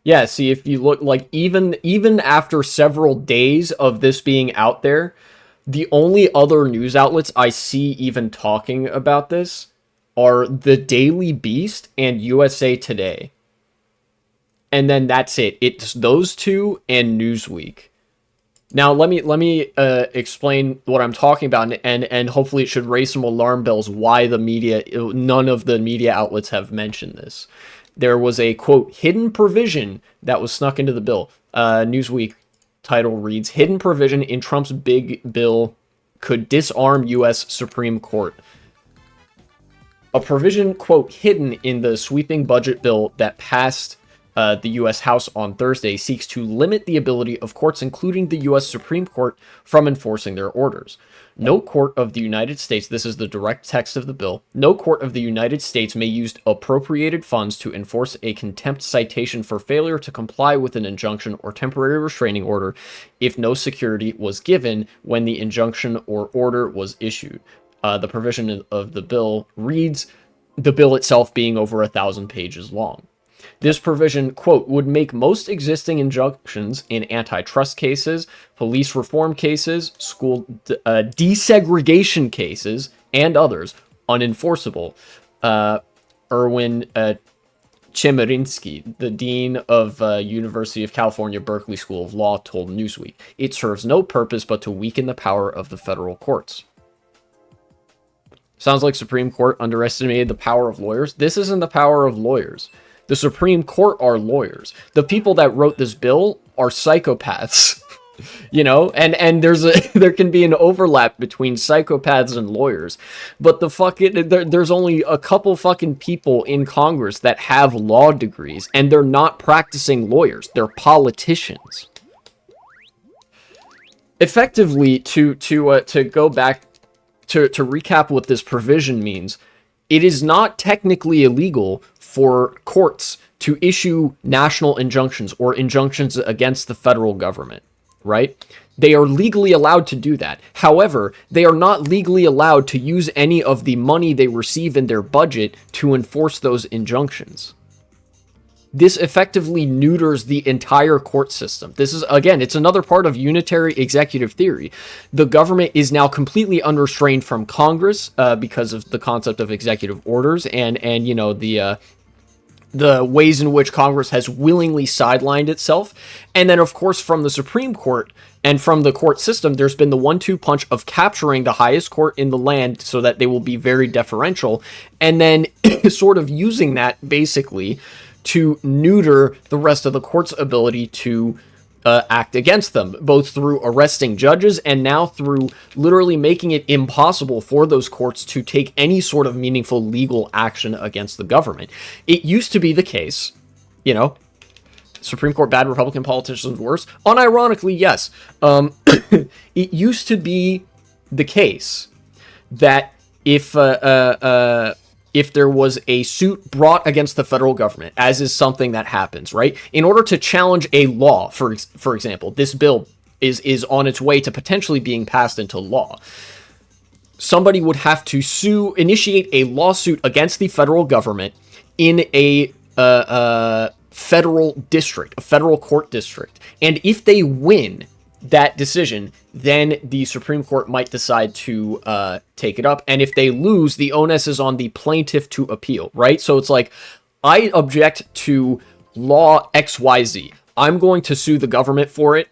Yeah, see, if you look, like, even after several days of this being out there, the only other news outlets I see even talking about this are the Daily Beast and USA Today. And then that's it. It's those two and Newsweek. Now, let me explain what I'm talking about, and hopefully it should raise some alarm bells why none of the media outlets have mentioned this. There was a, quote, hidden provision that was snuck into the bill. Newsweek title reads, hidden provision in Trump's big bill could disarm U.S. Supreme Court. A provision, quote, hidden in the sweeping budget bill that passed the U.S. House on Thursday seeks to limit the ability of courts, including the U.S. Supreme Court, from enforcing their orders. No court of the United States, this is the direct text of the bill, no court of the United States may use appropriated funds to enforce a contempt citation for failure to comply with an injunction or temporary restraining order if no security was given when the injunction or order was issued. The provision of the bill reads, the bill itself being over 1,000 pages long. This provision, quote, would make most existing injunctions in antitrust cases, police reform cases, school desegregation cases, and others unenforceable. Erwin Chemerinsky, the dean of University of California, Berkeley School of Law, told Newsweek, it serves no purpose but to weaken the power of the federal courts. Sounds like Supreme Court underestimated the power of lawyers. This isn't the power of lawyers. The Supreme Court are lawyers. The people that wrote this bill are psychopaths. You know, and there can be an overlap between psychopaths and lawyers, but there's only a couple fucking people in Congress that have law degrees, and they're not practicing lawyers. They're politicians. Effectively, to go back to recap what this provision means, it is not technically illegal for courts to issue national injunctions or injunctions against the federal government, right? They are legally allowed to do that. However, they are not legally allowed to use any of the money they receive in their budget to enforce those injunctions. This effectively neuters the entire court system. This is, again, it's another part of unitary executive theory. The government is now completely unrestrained from Congress because of the concept of executive orders and you know, the the ways in which Congress has willingly sidelined itself. And then, of course, from the Supreme Court and from the court system, there's been the 1-2 punch of capturing the highest court in the land so that they will be very deferential, and then sort of using that basically to neuter the rest of the court's ability to act against them, both through arresting judges and now through literally making it impossible for those courts to take any sort of meaningful legal action against the government. It used to be the case, you know, Supreme Court bad, Republican politicians worse. Unironically, yes. It used to be the case that if there was a suit brought against the federal government, as is something that happens, right? In order to challenge a law, for example, this bill is on its way to potentially being passed into law. Somebody would have to initiate a lawsuit against the federal government in a federal district, a federal court district. And if they win that decision, then the Supreme Court might decide to take it up. And if they lose, the onus is on the plaintiff to appeal, right? So it's like, I object to law XYZ. I'm going to sue the government for it.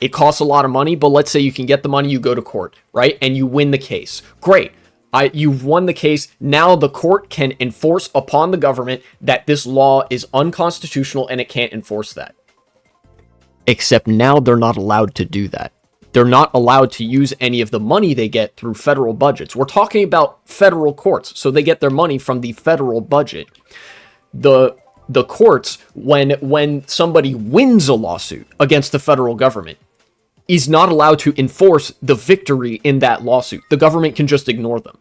It costs a lot of money, but let's say you can get the money, you go to court, right? And you win the case. Great. You've won the case. Now the court can enforce upon the government that this law is unconstitutional and it can't enforce that. Except now they're not allowed to do that. They're not allowed to use any of the money they get through federal budgets. We're talking about federal courts, so they get their money from the federal budget. The courts, when somebody wins a lawsuit against the federal government, is not allowed to enforce the victory in that lawsuit. The government can just ignore them,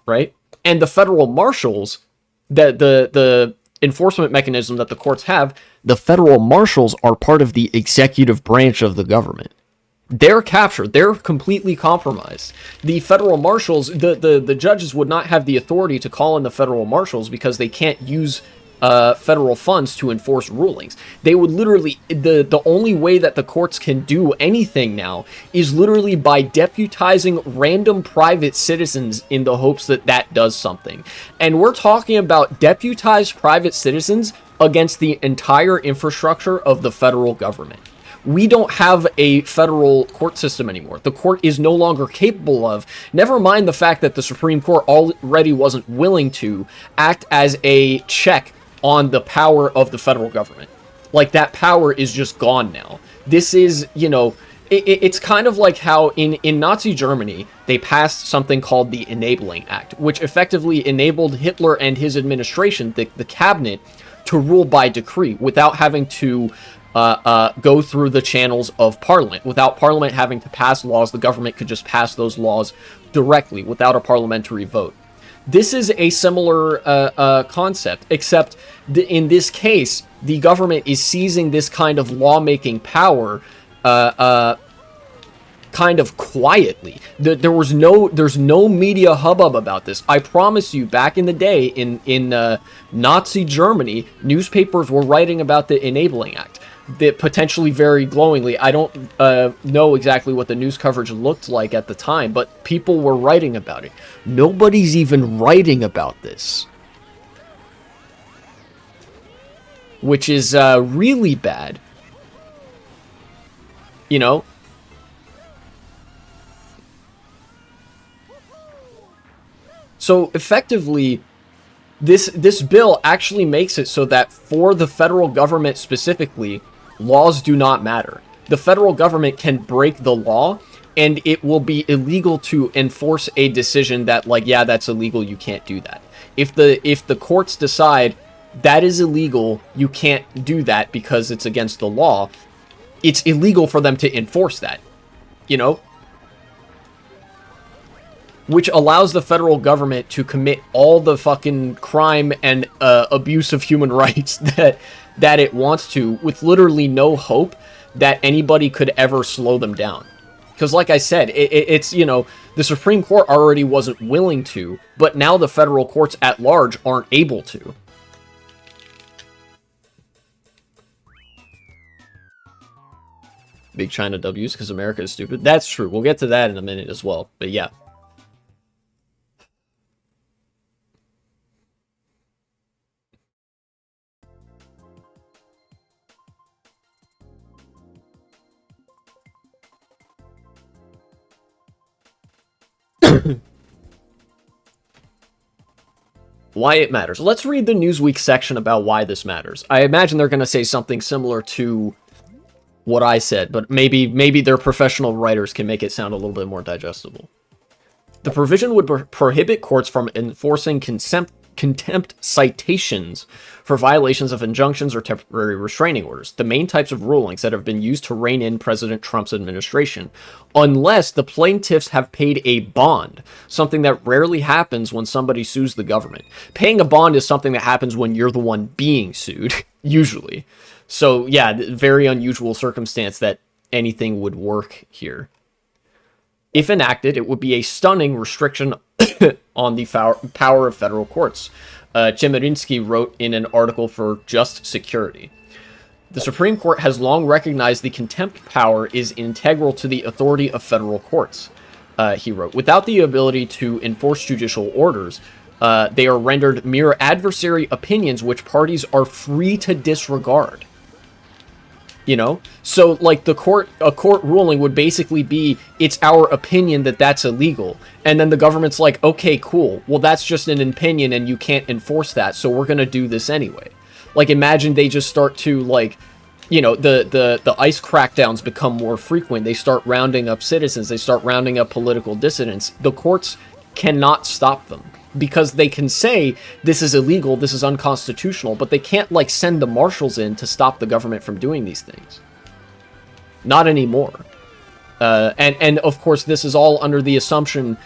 right? And the federal marshals, the enforcement mechanism that the courts have, the federal marshals are part of the executive branch of the government. They're captured. They're completely compromised. The federal marshals, the judges would not have the authority to call in the federal marshals because they can't use federal funds to enforce rulings. They would literally, the only way that the courts can do anything now is literally by deputizing random private citizens in the hopes that that does something. And we're talking about deputized private citizens against the entire infrastructure of the federal government. We don't have a federal court system anymore. The court is no longer capable of, never mind the fact that the Supreme Court already wasn't willing to act as a check on the power of the federal government. Like, that power is just gone now. This is, you know, it's kind of like how in Nazi Germany, they passed something called the Enabling Act, which effectively enabled Hitler and his administration, the cabinet, to rule by decree without having to go through the channels of Parliament. Without Parliament having to pass laws, the government could just pass those laws directly without a parliamentary vote. This is a similar concept, except in this case, the government is seizing this kind of lawmaking power kind of quietly. There's no media hubbub about this. I promise you, back in the day in Nazi Germany, newspapers were writing about the Enabling Act. That potentially very glowingly. I don't know exactly what the news coverage looked like at the time, but people were writing about it. Nobody's even writing about this, which is really bad. You know? So effectively, this bill actually makes it so that for the federal government specifically, laws do not matter. The federal government can break the law, and it will be illegal to enforce a decision that, like, yeah, that's illegal, you can't do that. If the courts decide that is illegal, you can't do that because it's against the law, it's illegal for them to enforce that, you know? Which allows the federal government to commit all the fucking crime and abuse of human rights that it wants to, with literally no hope that anybody could ever slow them down. Because like I said, it's, you know, the Supreme Court already wasn't willing to, but now the federal courts at large aren't able to. Big China W's because America is stupid. That's true. We'll get to that in a minute as well. But yeah. Why it matters. Let's read the Newsweek section about why this matters. I imagine they're going to say something similar to what I said, but maybe their professional writers can make it sound a little bit more digestible. The provision would prohibit courts from enforcing contempt citations for violations of injunctions or temporary restraining orders, the main types of rulings that have been used to rein in President Trump's administration, unless the plaintiffs have paid a bond, something that rarely happens when somebody sues the government. Paying a bond is something that happens when you're the one being sued, usually. So yeah, very unusual circumstance that anything would work here. If enacted, it would be a stunning restriction on the power of federal courts. Chemerinsky wrote in an article for Just Security. The Supreme Court has long recognized the contempt power is integral to the authority of federal courts, he wrote. Without the ability to enforce judicial orders, they are rendered mere adversary opinions which parties are free to disregard. You know, so like a court ruling would basically be, it's our opinion that that's illegal. And then the government's like, okay, cool. Well, that's just an opinion and you can't enforce that. So we're going to do this anyway. Like, imagine they just start to, like, you know, the ICE crackdowns become more frequent. They start rounding up citizens. They start rounding up political dissidents. The courts cannot stop them. Because they can say, this is illegal, this is unconstitutional, but they can't, like, send the marshals in to stop the government from doing these things. Not anymore. And of course, this is all under the assumption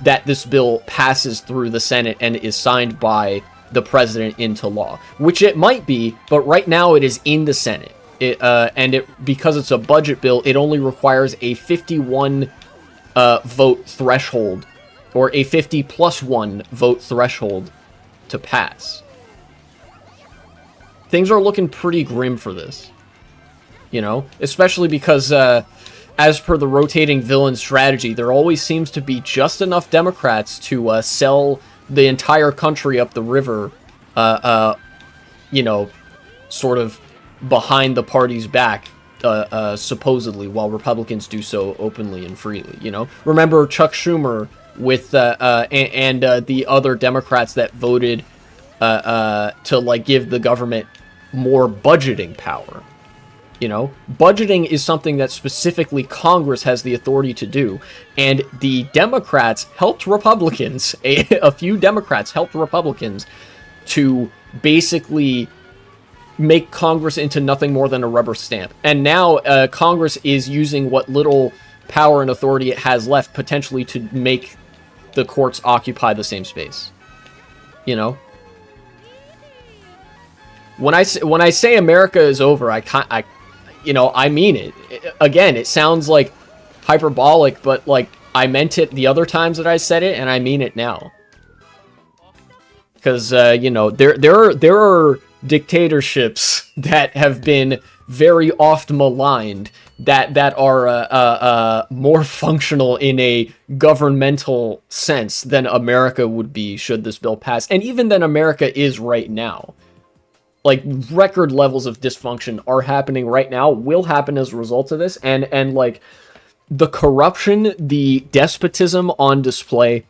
that this bill passes through the Senate and is signed by the president into law. Which it might be, but right now it is in the Senate. Because it's a budget bill, it only requires a 51 vote threshold, or a 50+1 vote threshold to pass. Things are looking pretty grim for this. You know? Especially because, as per the rotating villain strategy, there always seems to be just enough Democrats to sell the entire country up the river, you know, sort of behind the party's back, supposedly, while Republicans do so openly and freely, you know? Remember Chuck Schumer with the other Democrats that voted to, like, give the government more budgeting power. You know, budgeting is something that specifically Congress has the authority to do, and the Democrats helped Republicans, a few Democrats helped Republicans to basically make Congress into nothing more than a rubber stamp. And now Congress is using what little power and authority it has left potentially to make the courts occupy the same space. You know? When I say America is over, you know, I mean it. Again, it sounds like hyperbolic, but, like, I meant it the other times that I said it, and I mean it now. Because, you know, there are dictatorships that have been very oft maligned that are more functional in a governmental sense than America would be should this bill pass, and even than America is right now. Like, record levels of dysfunction are happening right now, will happen as a result of this, and like, the corruption, the despotism on display,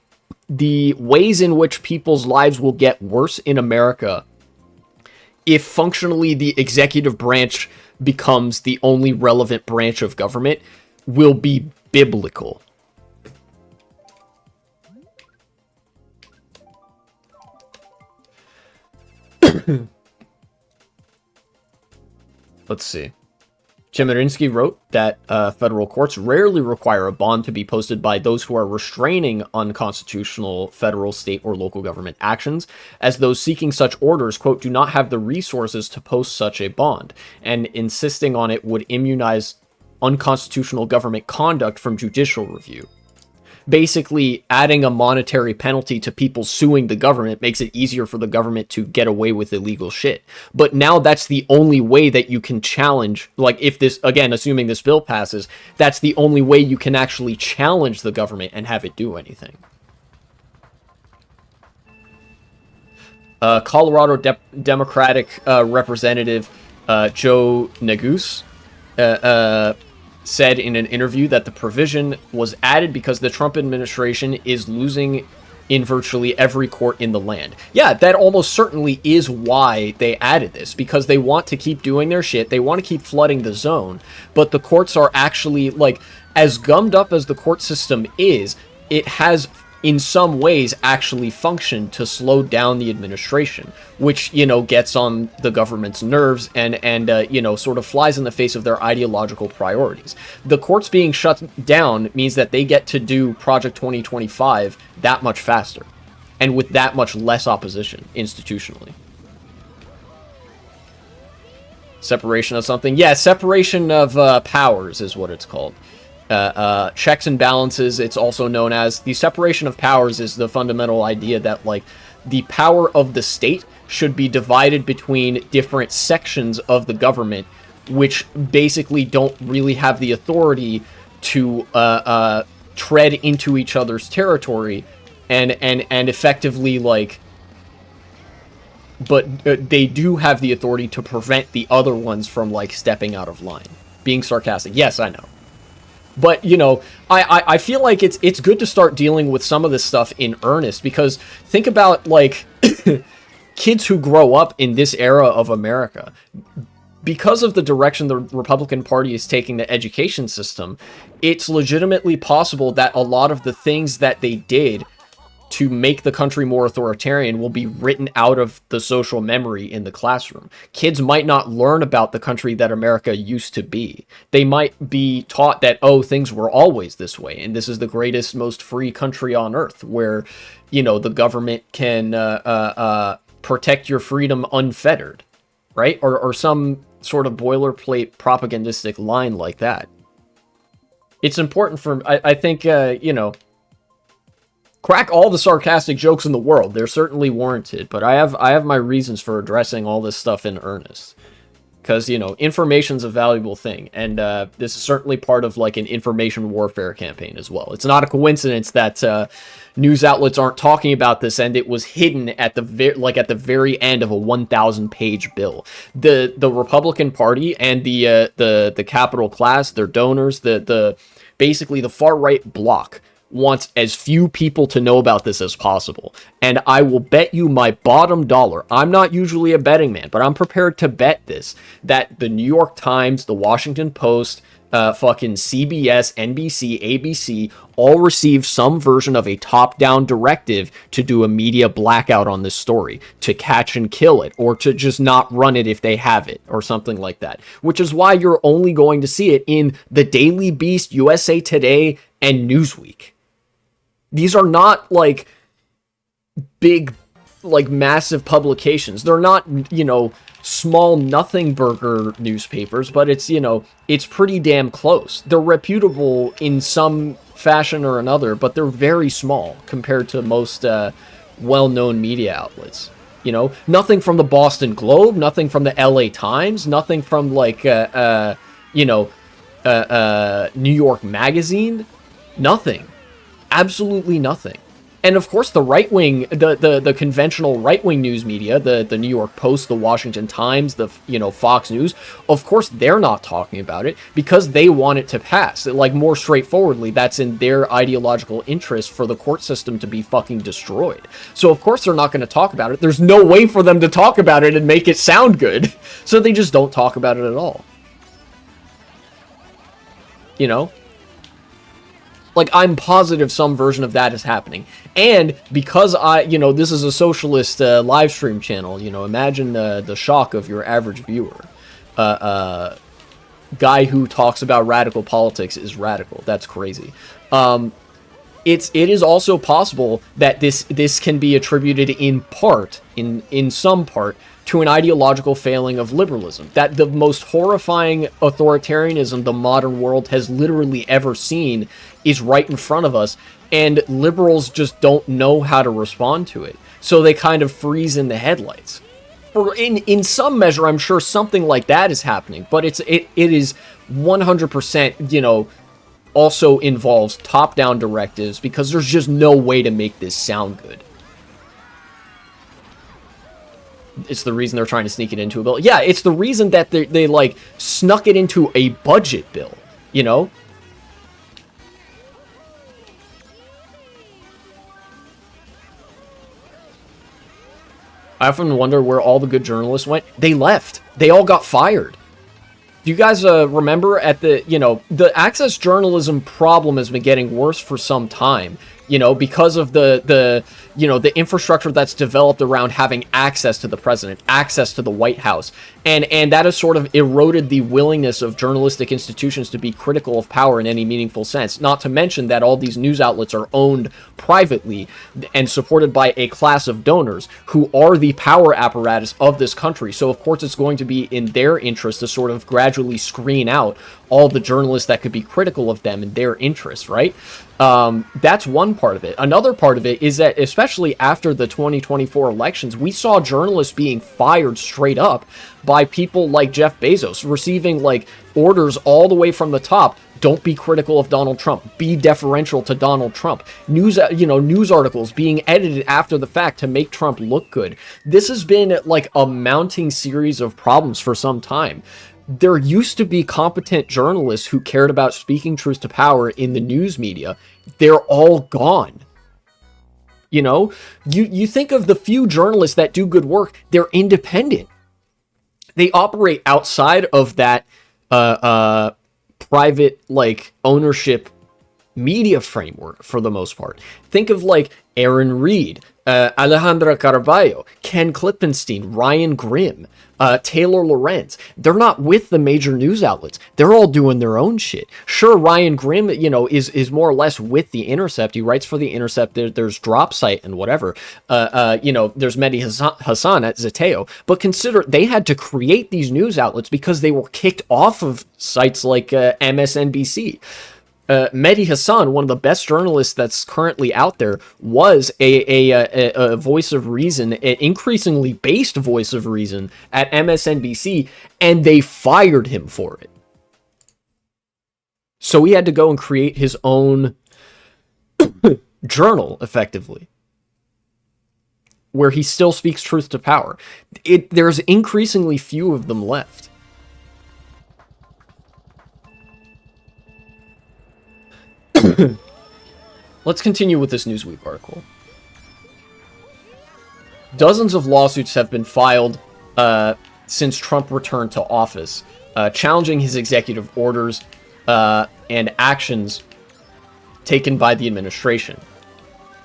the ways in which people's lives will get worse in America if functionally the executive branch becomes the only relevant branch of government, will be biblical. Let's see. Chemerinsky wrote that federal courts rarely require a bond to be posted by those who are restraining unconstitutional federal, state, or local government actions, as those seeking such orders, quote, do not have the resources to post such a bond, and insisting on it would immunize unconstitutional government conduct from judicial review. Basically, adding a monetary penalty to people suing the government makes it easier for the government to get away with illegal shit. But now that's the only way that you can challenge, like, if this, again, assuming this bill passes, that's the only way you can actually challenge the government and have it do anything. Colorado Democratic Representative Joe Neguse said in an interview that the provision was added because the Trump administration is losing in virtually every court in the land. Yeah, that almost certainly is why they added this, because they want to keep doing their shit. They want to keep flooding the zone, but the courts are actually, like, as gummed up as the court system is, it has in some ways actually functioned to slow down the administration, which, you know, gets on the government's nerves and you know, sort of flies in the face of their ideological priorities. The courts being shut down means that they get to do Project 2025 that much faster and with that much less opposition institutionally. Separation of something? Yeah, separation of powers is what it's called. Checks and balances, it's also known as. The separation of powers is the fundamental idea that, like, the power of the state should be divided between different sections of the government, which basically don't really have the authority to tread into each other's territory and effectively, like, but they do have the authority to prevent the other ones from, like, stepping out of line. Being sarcastic. Yes, I know. But, you know, I feel like it's good to start dealing with some of this stuff in earnest, because think about, like, kids who grow up in this era of America. Because of the direction the Republican Party is taking the education system, it's legitimately possible that a lot of the things that they did to make the country more authoritarian will be written out of the social memory in the classroom. Kids might not learn about the country that America used to be. They might be taught that, oh, things were always this way, and this is the greatest, most free country on earth, where, you know, the government can protect your freedom unfettered, right? Or some sort of boilerplate propagandistic line like that. It's important for, I think, you know, crack all the sarcastic jokes in the world. They're certainly warranted, but I have my reasons for addressing all this stuff in earnest. Because, you know, information's a valuable thing, and this is certainly part of, like, an information warfare campaign as well. It's not a coincidence that news outlets aren't talking about this, and it was hidden at the very end of a 1,000-page bill. The Republican Party and the capital class, their donors, basically the far right bloc, wants as few people to know about this as possible. And I will bet you my bottom dollar, I'm not usually a betting man, but I'm prepared to bet this, that the New York Times, the Washington Post, fucking CBS, NBC, ABC, all received some version of a top-down directive to do a media blackout on this story, to catch and kill it, or to just not run it if they have it, or something like that. Which is why you're only going to see it in the Daily Beast, USA Today, and Newsweek. These are not, like, big, like, massive publications. They're not, you know, small nothing burger newspapers, but it's, you know, it's pretty damn close. They're reputable in some fashion or another, but they're very small compared to most well-known media outlets. You know, nothing from the Boston Globe, nothing from the LA Times, nothing from, like, you know, New York Magazine, nothing. Absolutely nothing. And of course the right-wing, the conventional right-wing news media, the New York Post, the Washington Times, the, you know, Fox News, of course they're not talking about it because they want it to pass. Like, more straightforwardly, that's in their ideological interest for the court system to be fucking destroyed. So of course they're not going to talk about it. There's no way for them to talk about it and make it sound good. So they just don't talk about it at all. You know? Like, I'm positive some version of that is happening. And because you know, this is a socialist live stream channel, you know, imagine the shock of your average viewer. Guy who talks about radical politics is radical. That's crazy. It is also possible that this can be attributed in part, in some part, to an ideological failing of liberalism. That the most horrifying authoritarianism the modern world has literally ever seen is right in front of us, and liberals just don't know how to respond to it. So they kind of freeze in the headlights. Or in some measure, I'm sure something like that is happening, but it is 100%, you know, also involves top-down directives, because there's just no way to make this sound good. It's the reason they're trying to sneak it into a bill. Yeah, it's the reason that they like, snuck it into a budget bill. You know? I often wonder where all the good journalists went. They left. They all got fired. Do you guys remember at the, the access journalism problem has been getting worse for some time, because of the infrastructure that's developed around having access to the president, access to the White House. And that has sort of eroded the willingness of journalistic institutions to be critical of power in any meaningful sense. Not to mention that all these news outlets are owned privately and supported by a class of donors who are the power apparatus of this country. So, of course, it's going to be in their interest to sort of gradually screen out all the journalists that could be critical of them in their interests, right? That's one part of it. Another part of it is that, especially after the 2024 elections, we saw journalists being fired straight up by people like Jeff Bezos, receiving like orders all the way from the top. Don't be critical of Donald Trump. Be deferential to Donald Trump. News articles being edited after the fact to make Trump look good. This has been like a mounting series of problems for some time. There used to be competent journalists who cared about speaking truth to power in the news media. They're all gone. You think of the few journalists that do good work, they're independent. They operate outside of that private like ownership media framework for the most part. Think of like Aaron Reed, Alejandra Carballo, Ken Klippenstein, Ryan Grimm, Taylor Lorenz. They're not with the major news outlets. They're all doing their own shit. Sure, Ryan Grimm, is more or less with The Intercept. He writes for The Intercept. There's Drop Site and whatever. There's Mehdi Hassan at Zeteo. But consider they had to create these news outlets because they were kicked off of sites like MSNBC. Mehdi Hassan, one of the best journalists that's currently out there, was a voice of reason, an increasingly based voice of reason at MSNBC, and they fired him for it. So he had to go and create his own journal, effectively, where he still speaks truth to power. There's increasingly few of them left. Let's continue with this Newsweek article. Dozens of lawsuits have been filed since Trump returned to office, challenging his executive orders and actions taken by the administration.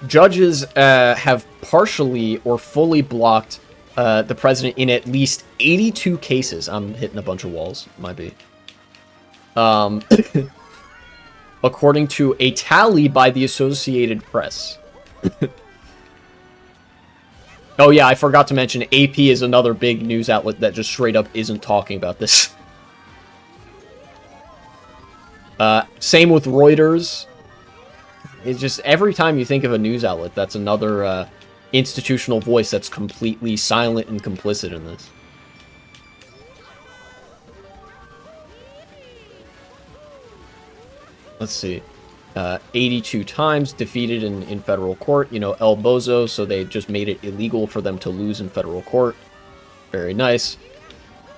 Judges have partially or fully blocked the president in at least 82 cases. I'm hitting a bunch of walls, might be. According to a tally by the Associated Press. Oh yeah, I forgot to mention AP is another big news outlet that just straight up isn't talking about this. Same with Reuters. It's just every time you think of a news outlet, that's another institutional voice that's completely silent and complicit in this. Let's see. 82 times defeated in federal court. El Bozo, so they just made it illegal for them to lose in federal court. Very nice.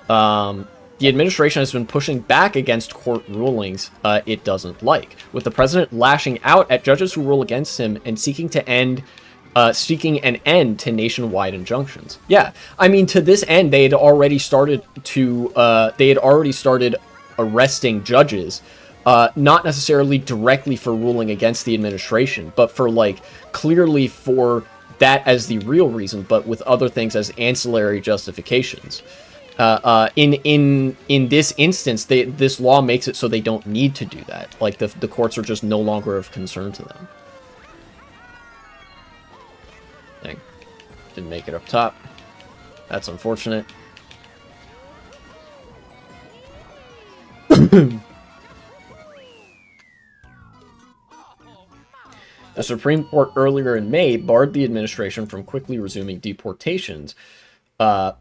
The administration has been pushing back against court rulings it doesn't like, with the president lashing out at judges who rule against him and seeking an end to nationwide injunctions. Yeah, I mean, to this end, they had already started arresting judges. Not necessarily directly for ruling against the administration, but for clearly for that as the real reason, but with other things as ancillary justifications. In this instance, this law makes it so they don't need to do that. The courts are just no longer of concern to them. Dang. Didn't make it up top. That's unfortunate. The Supreme Court earlier in May barred the administration from quickly resuming deportations under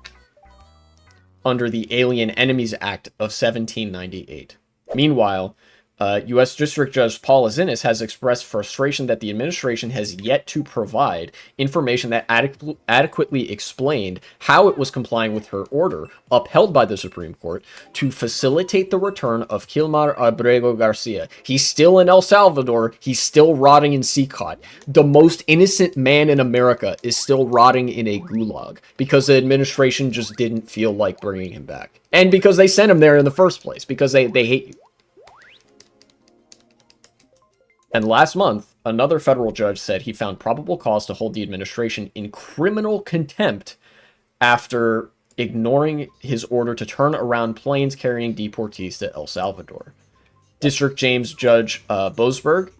the Alien Enemies Act of 1798. Meanwhile, U.S. District Judge Paul Azinis has expressed frustration that the administration has yet to provide information that adequately explained how it was complying with her order, upheld by the Supreme Court, to facilitate the return of Kilmar Abrego Garcia. He's still in El Salvador. He's still rotting in Sikot. The most innocent man in America is still rotting in a gulag because the administration just didn't feel like bringing him back. And because they sent him there in the first place, because they hate you. And last month, another federal judge said he found probable cause to hold the administration in criminal contempt after ignoring his order to turn around planes carrying deportees to El Salvador. District James Judge Boasberg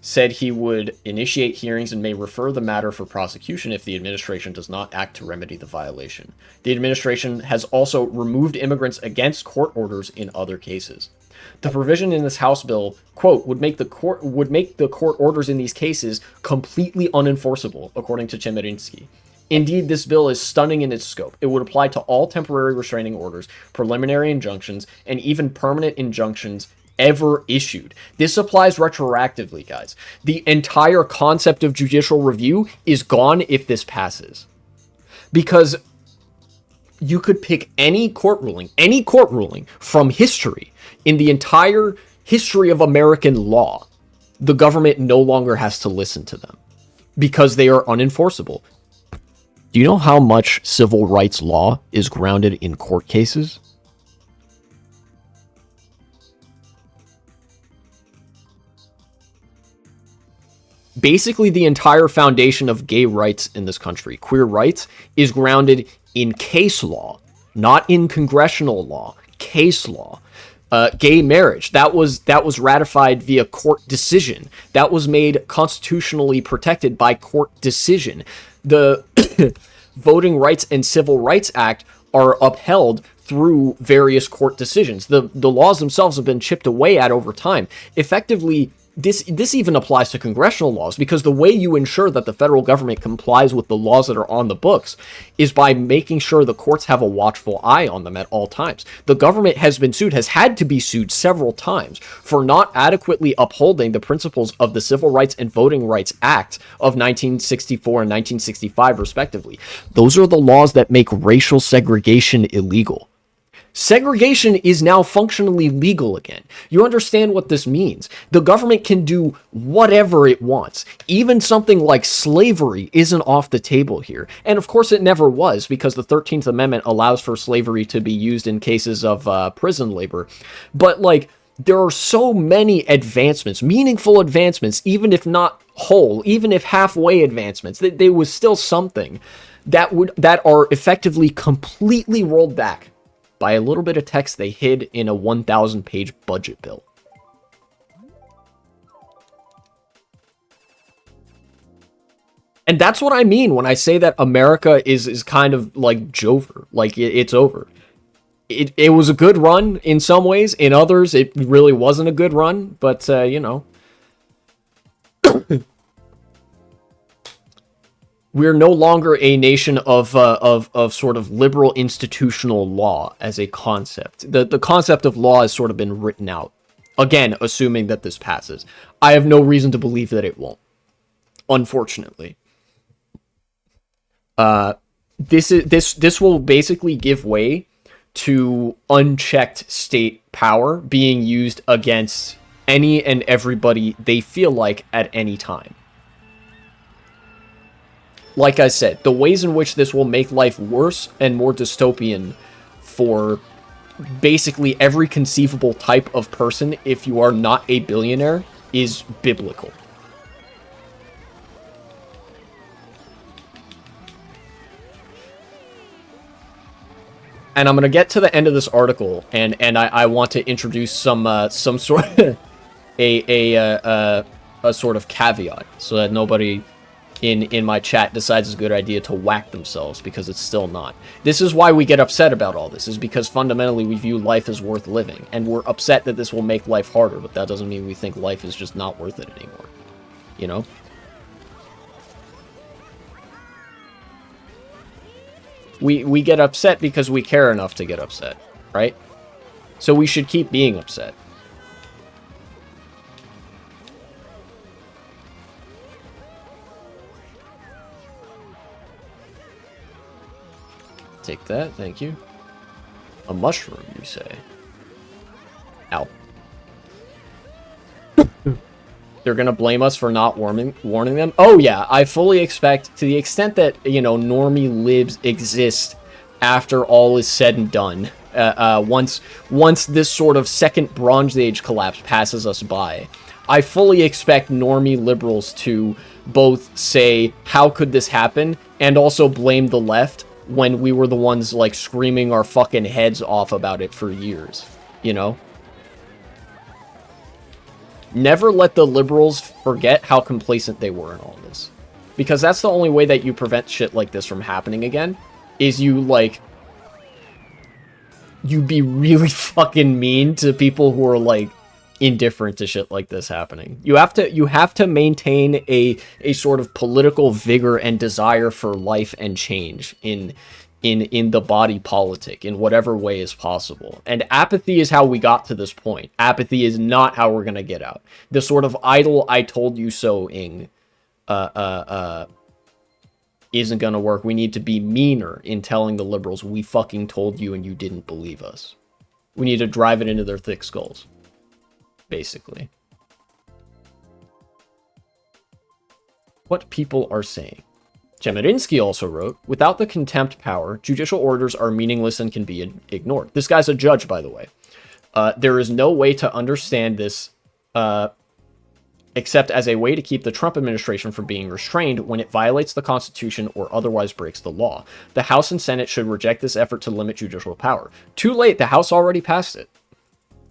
said he would initiate hearings and may refer the matter for prosecution if the administration does not act to remedy the violation. The administration has also removed immigrants against court orders in other cases. The provision in this House bill, quote, would make the court orders in these cases completely unenforceable, according to Chemerinsky. Indeed, this bill is stunning in its scope. It would apply to all temporary restraining orders, preliminary injunctions, and even permanent injunctions ever issued. This applies retroactively, guys. The entire concept of judicial review is gone if this passes. Because you could pick any court ruling from history, in the entire history of American law, the government no longer has to listen to them because they are unenforceable. Do you know how much civil rights law is grounded in court cases? Basically, the entire foundation of gay rights in this country, queer rights, is grounded in case law, not in congressional law, case law. Gay marriage, that was ratified via court decision. That was made constitutionally protected by court decision. The Voting Rights and Civil Rights Act are upheld through various court decisions. The laws themselves have been chipped away at over time. Effectively, this even applies to congressional laws, because the way you ensure that the federal government complies with the laws that are on the books is by making sure the courts have a watchful eye on them at all times. The government has had to be sued several times for not adequately upholding the principles of the Civil Rights and Voting Rights Act of 1964 and 1965, respectively. Those are the laws that make racial segregation illegal. Segregation is now functionally legal again. You understand what this means? The government can do whatever it wants. Even something like slavery isn't off the table here. And of course it never was, because the 13th Amendment allows for slavery to be used in cases of prison labor. But there are so many advancements, meaningful advancements, even if not whole, even if halfway advancements, they was still something that are effectively completely rolled back by a little bit of text they hid in a 1,000-page budget bill. And that's what I mean when I say that America is kind of like Jover. It's over. It was a good run in some ways. In others, it really wasn't a good run. But, we're no longer a nation of sort of liberal institutional law as a concept. The concept of law has sort of been written out. Again, assuming that this passes. I have no reason to believe that it won't. Unfortunately. This will basically give way to unchecked state power being used against any and everybody they feel like at any time. Like I said, the ways in which this will make life worse and more dystopian for basically every conceivable type of person, if you are not a billionaire, is biblical. And I'm going to get to the end of this article, and I want to introduce some sort of a sort of caveat, so that nobody in my chat decides it's a good idea to whack themselves, because it's still not. This is why we get upset about all this, is because fundamentally we view life as worth living, and we're upset that this will make life harder, but that doesn't mean we think life is just not worth it anymore. You know? We get upset because we care enough to get upset, right? So we should keep being upset. Take that, thank you. A mushroom, you say? Ow. They're gonna blame us for not warning them? Oh yeah, I fully expect, to the extent that, you know, normie libs exist after all is said and done, once this sort of second Bronze Age collapse passes us by, I fully expect normie liberals to both say, how could this happen, and also blame the left when we were the ones, like, screaming our fucking heads off about it for years, you know? Never let the liberals forget how complacent they were in all this. Because that's the only way that you prevent shit like this from happening again, is you, like, you be really fucking mean to people who are, like, indifferent to shit like this happening. You have to maintain a sort of political vigor and desire for life and change in the body politic in whatever way is possible. And apathy is how we got to this point. Apathy is not how we're gonna get out. The sort of idle I told you so-ing isn't gonna work. We need to be meaner in telling the liberals we fucking told you and you didn't believe us. We need to drive it into their thick skulls, basically. What people are saying. Chemerinsky also wrote, without the contempt power, judicial orders are meaningless and can be ignored. This guy's a judge, by the way. There is no way to understand this except as a way to keep the Trump administration from being restrained when it violates the Constitution or otherwise breaks the law. The House and Senate should reject this effort to limit judicial power. Too late, the House already passed it.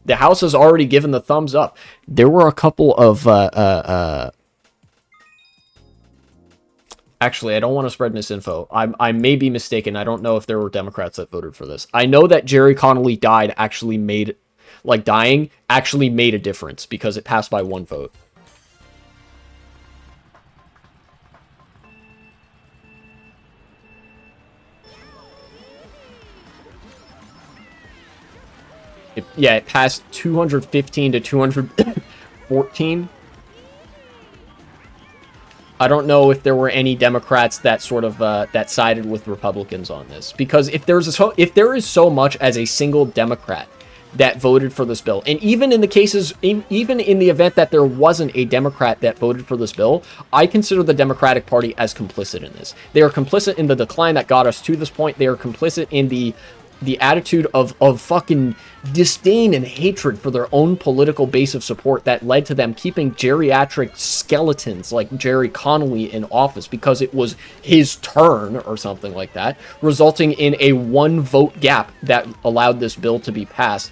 The House has already given the thumbs up. There were a couple of... Actually, I don't want to spread misinfo. I may be mistaken. I don't know if there were Democrats that voted for this. I know that Jerry Connolly dying actually made a difference because it passed by 1 vote. It passed 215 to 214. I don't know if there were any Democrats that sort of that sided with Republicans on this, because if there is so much as a single Democrat that voted for this bill, and even in the event that there wasn't a Democrat that voted for this bill, I consider the Democratic Party as complicit in this. They are complicit in the decline that got us to this point. They are complicit in the attitude of fucking disdain and hatred for their own political base of support that led to them keeping geriatric skeletons like Jerry Connolly in office because it was his turn or something like that, resulting in a 1-vote gap that allowed this bill to be passed.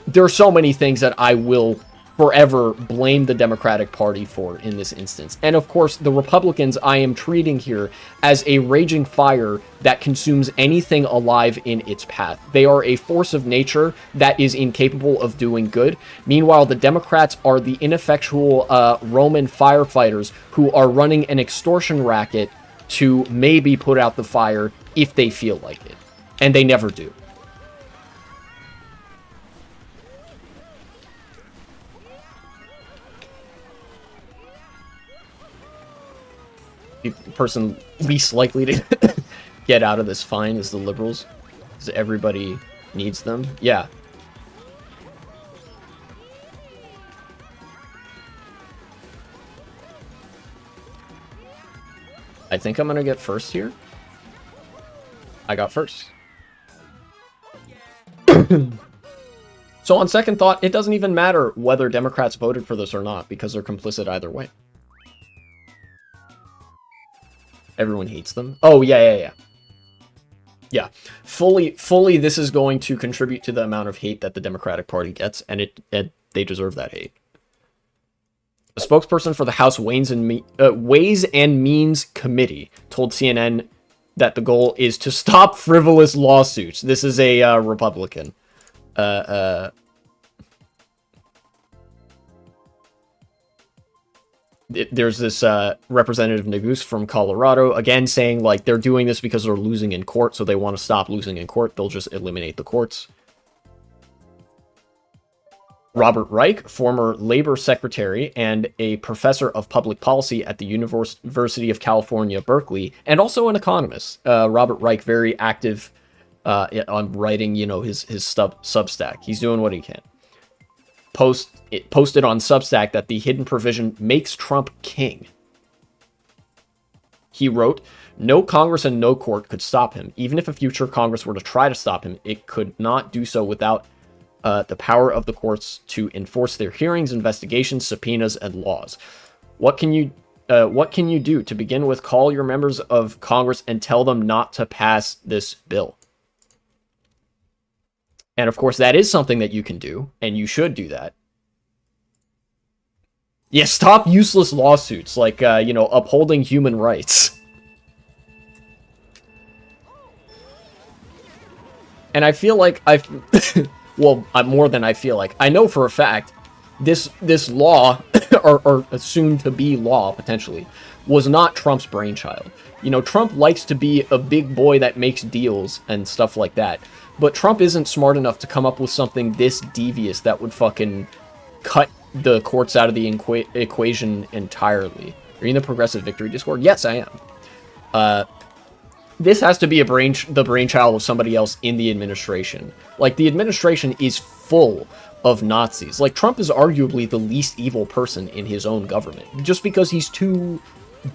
There are so many things that I will forever blame the Democratic Party for in this instance. And of course, the Republicans I am treating here as a raging fire that consumes anything alive in its path. They are a force of nature that is incapable of doing good. Meanwhile, the Democrats are the ineffectual Roman firefighters who are running an extortion racket to maybe put out the fire if they feel like it. And they never do. The person least likely to get out of this fine is the liberals, because everybody needs them. Yeah. I think I'm gonna get first here. I got first. So on second thought, it doesn't even matter whether Democrats voted for this or not, because they're complicit either way. Everyone hates them. Oh, yeah. Yeah, fully this is going to contribute to the amount of hate that the Democratic Party gets, and they deserve that hate. A spokesperson for the House Ways and Means Committee told CNN that the goal is to stop frivolous lawsuits. This is a Republican. There's this Representative Nagus from Colorado, again, saying, like, they're doing this because they're losing in court, so they want to stop losing in court. They'll just eliminate the courts. Robert Reich, former labor secretary and a professor of public policy at the University of California, Berkeley, and also an economist. Robert Reich, very active on writing, his Substack. He's doing what he can. Posted on Substack that the hidden provision makes Trump king. He wrote, "No Congress and no court could stop him. Even if a future Congress were to try to stop him, it could not do so without the power of the courts to enforce their hearings, investigations, subpoenas, and laws. What can you do? To begin with, call your members of Congress and tell them not to pass this bill." And of course, that is something that you can do, and you should do that. Yeah, stop useless lawsuits, like, upholding human rights. And I feel like well, more than I feel like. I know for a fact, this law, or soon-to-be law, potentially, was not Trump's brainchild. Trump likes to be a big boy that makes deals and stuff like that. But Trump isn't smart enough to come up with something this devious that would fucking cut the courts out of the equation entirely. Are you in the Progressive Victory Discord? Yes, I am. This has to be the brainchild of somebody else in the administration. Like, the administration is full of Nazis. Like, Trump is arguably the least evil person in his own government. Just because he's too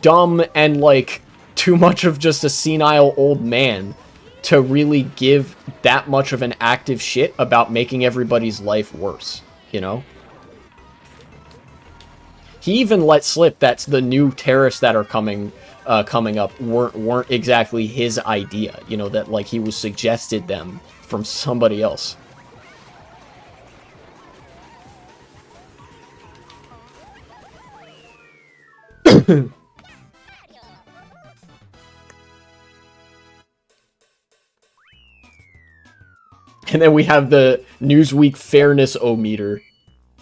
dumb and, like, too much of just a senile old man to really give that much of an active shit about making everybody's life worse, He even let slip that the new tariffs that are coming up weren't exactly his idea, that, like, he was suggested them from somebody else. And then we have the Newsweek fairness-o-meter,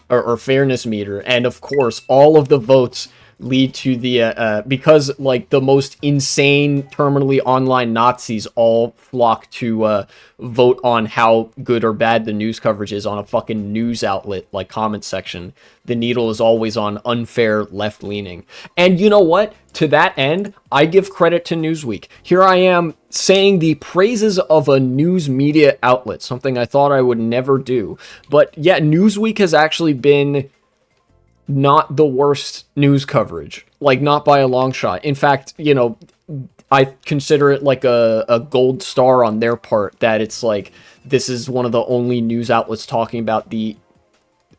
or fairness meter, and of course, all of the votes lead to the, because, like, the most insane, terminally online Nazis all flock to vote on how good or bad the news coverage is on a fucking news outlet, like, comment section. The needle is always on unfair left-leaning. And you know what? To that end, I give credit to Newsweek. Here I am saying the praises of a news media outlet, something I thought I would never do. But yeah, Newsweek has actually been not the worst news coverage, like, not by a long shot. In fact, I consider it like a gold star on their part, that it's like, this is one of the only news outlets talking about the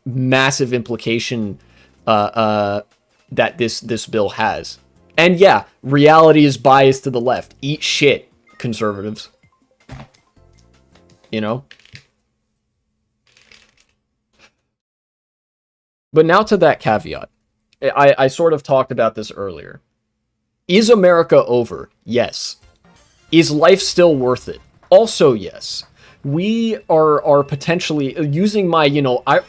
massive implication that this bill has. And yeah, reality is biased to the left. Eat shit, conservatives. But now to that caveat. I sort of talked about this earlier. Is America over? Yes. Is life still worth it? Also yes. We are potentially, using my,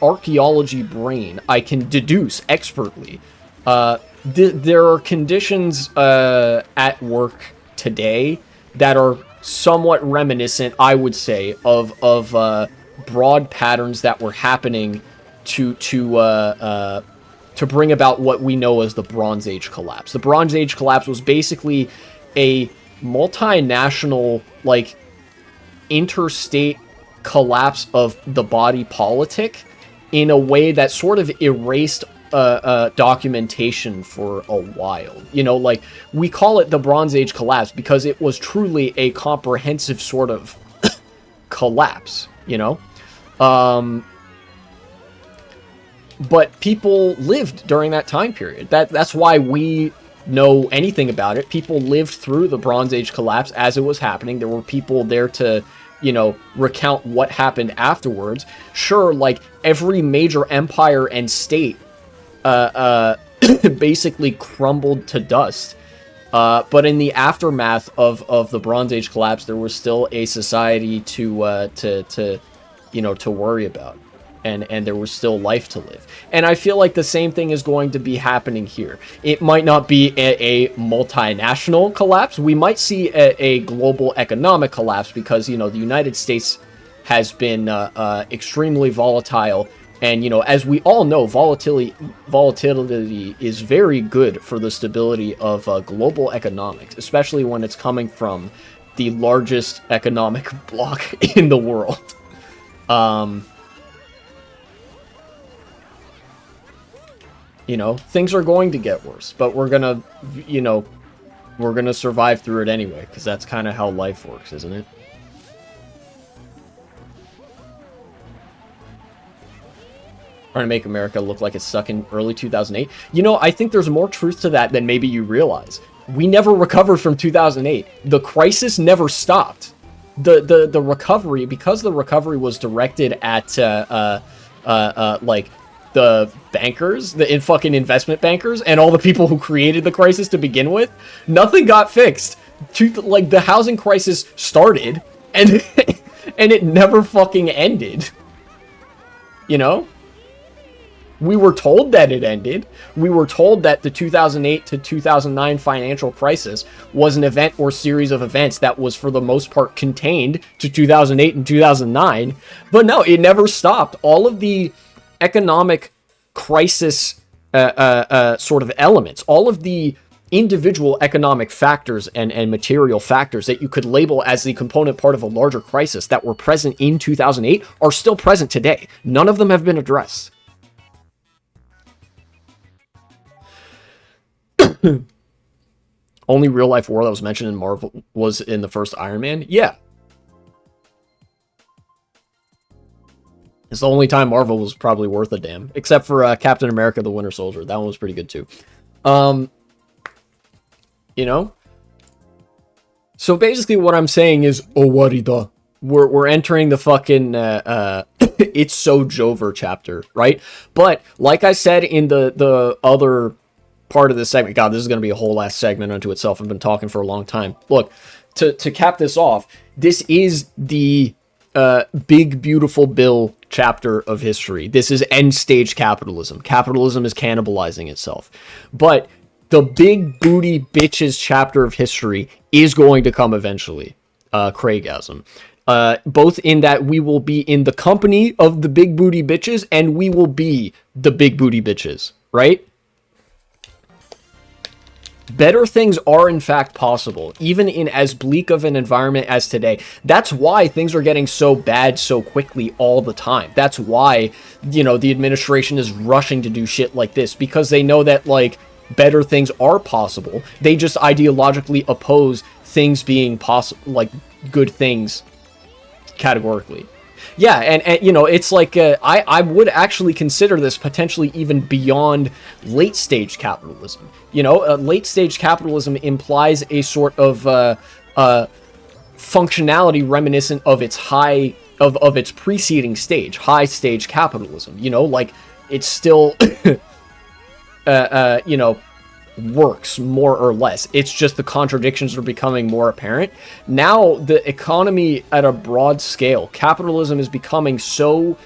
archaeology brain, I can deduce expertly. There are conditions at work today that are somewhat reminiscent, I would say, of broad patterns that were happening to bring about what we know as the Bronze Age collapse. The Bronze Age collapse was basically a multinational, like, interstate collapse of the body politic in a way that sort of erased documentation for a while. Like, we call it the Bronze Age collapse because it was truly a comprehensive sort of collapse, But people lived during that time period. That's why we know anything about it. People lived through the Bronze Age collapse as it was happening. There were people there to, recount what happened afterwards. Sure, like, every major empire and state basically crumbled to dust. But in the aftermath of the Bronze Age collapse, there was still a society to worry about. And there was still life to live. And I feel like the same thing is going to be happening here. It might not be a multinational collapse. We might see a global economic collapse because, the United States has been extremely volatile And, you know, as we all know, volatility is very good for the stability of global economics, especially when it's coming from the largest economic bloc in the world. You know, things are going to get worse, but we're gonna, you know, we're gonna survive through it anyway, because that's kind of how life works, isn't it? Trying to make America look like it's stuck in early 2008. You know, I think there's more truth to that than maybe you realize. We never recovered from 2008. The crisis never stopped. The recovery, because the recovery was directed at like the bankers, the fucking investment bankers, and all the people who created the crisis to begin with, nothing got fixed. Like, the housing crisis started, and and it never fucking ended. You know? We were told that it ended. We were told that the 2008 to 2009 financial crisis was an event or series of events that was, for the most part, contained to 2008 and 2009. But no, it never stopped. All of the economic crisis sort of elements, all of the individual economic factors and material factors that you could label as the component part of a larger crisis that were present in 2008 are still present today. None of them have been addressed. Only real life war that was mentioned in Marvel was in the first Iron Man? Yeah. It's the only time Marvel was probably worth a damn. Except for Captain America the Winter Soldier. That one was pretty good too. You know? So basically what I'm saying is, Owarida. We're entering the fucking It's So Jover chapter, right? But like I said in the other part of this segment, God, this is going to be a whole last segment unto itself. I've been talking for a long time. Look, to cap this off, this is the Big Beautiful Bill chapter of history. This is end stage capitalism. Capitalism is cannibalizing itself. But the big booty bitches chapter of history is going to come eventually. Craigasm. Both in that we will be in the company of the big booty bitches, and we will be the big booty bitches, right? Better things are in fact possible, even in as bleak of an environment as today. That's why things are getting so bad so quickly all the time. That's why, you know, the administration is rushing to do shit like this, because they know that, like, better things are possible. They just ideologically oppose things being possible, like good things, categorically. Yeah, and you know, it's like, I would actually consider this potentially even beyond late-stage capitalism. You know, late-stage capitalism implies a sort of functionality reminiscent of its of its preceding stage, high-stage capitalism. You know, like, it's still, you know, works more or less. It's just the contradictions are becoming more apparent. Now, the economy at a broad scale, capitalism is becoming so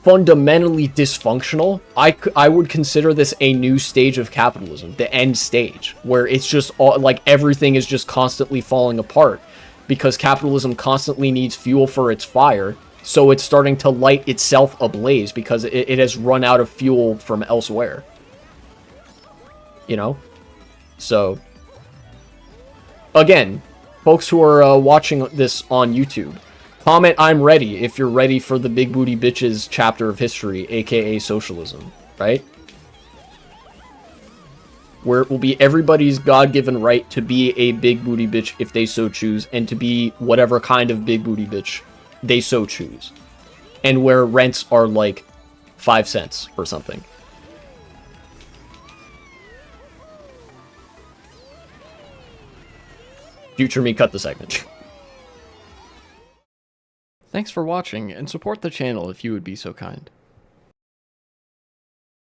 fundamentally dysfunctional. I would consider this a new stage of capitalism, the end stage, where it's just all, like, everything is just constantly falling apart because capitalism constantly needs fuel for its fire. So it's starting to light itself ablaze because it has run out of fuel from elsewhere. You know? So, again, folks who are watching this on YouTube, comment "I'm ready" if you're ready for the Big Booty Bitches chapter of history, aka socialism, right? Where it will be everybody's God-given right to be a big booty bitch if they so choose, and to be whatever kind of big booty bitch they so choose. And where rents are like 5 cents or something. Future me, cut the segment. Thanks for watching, and support the channel if you would be so kind.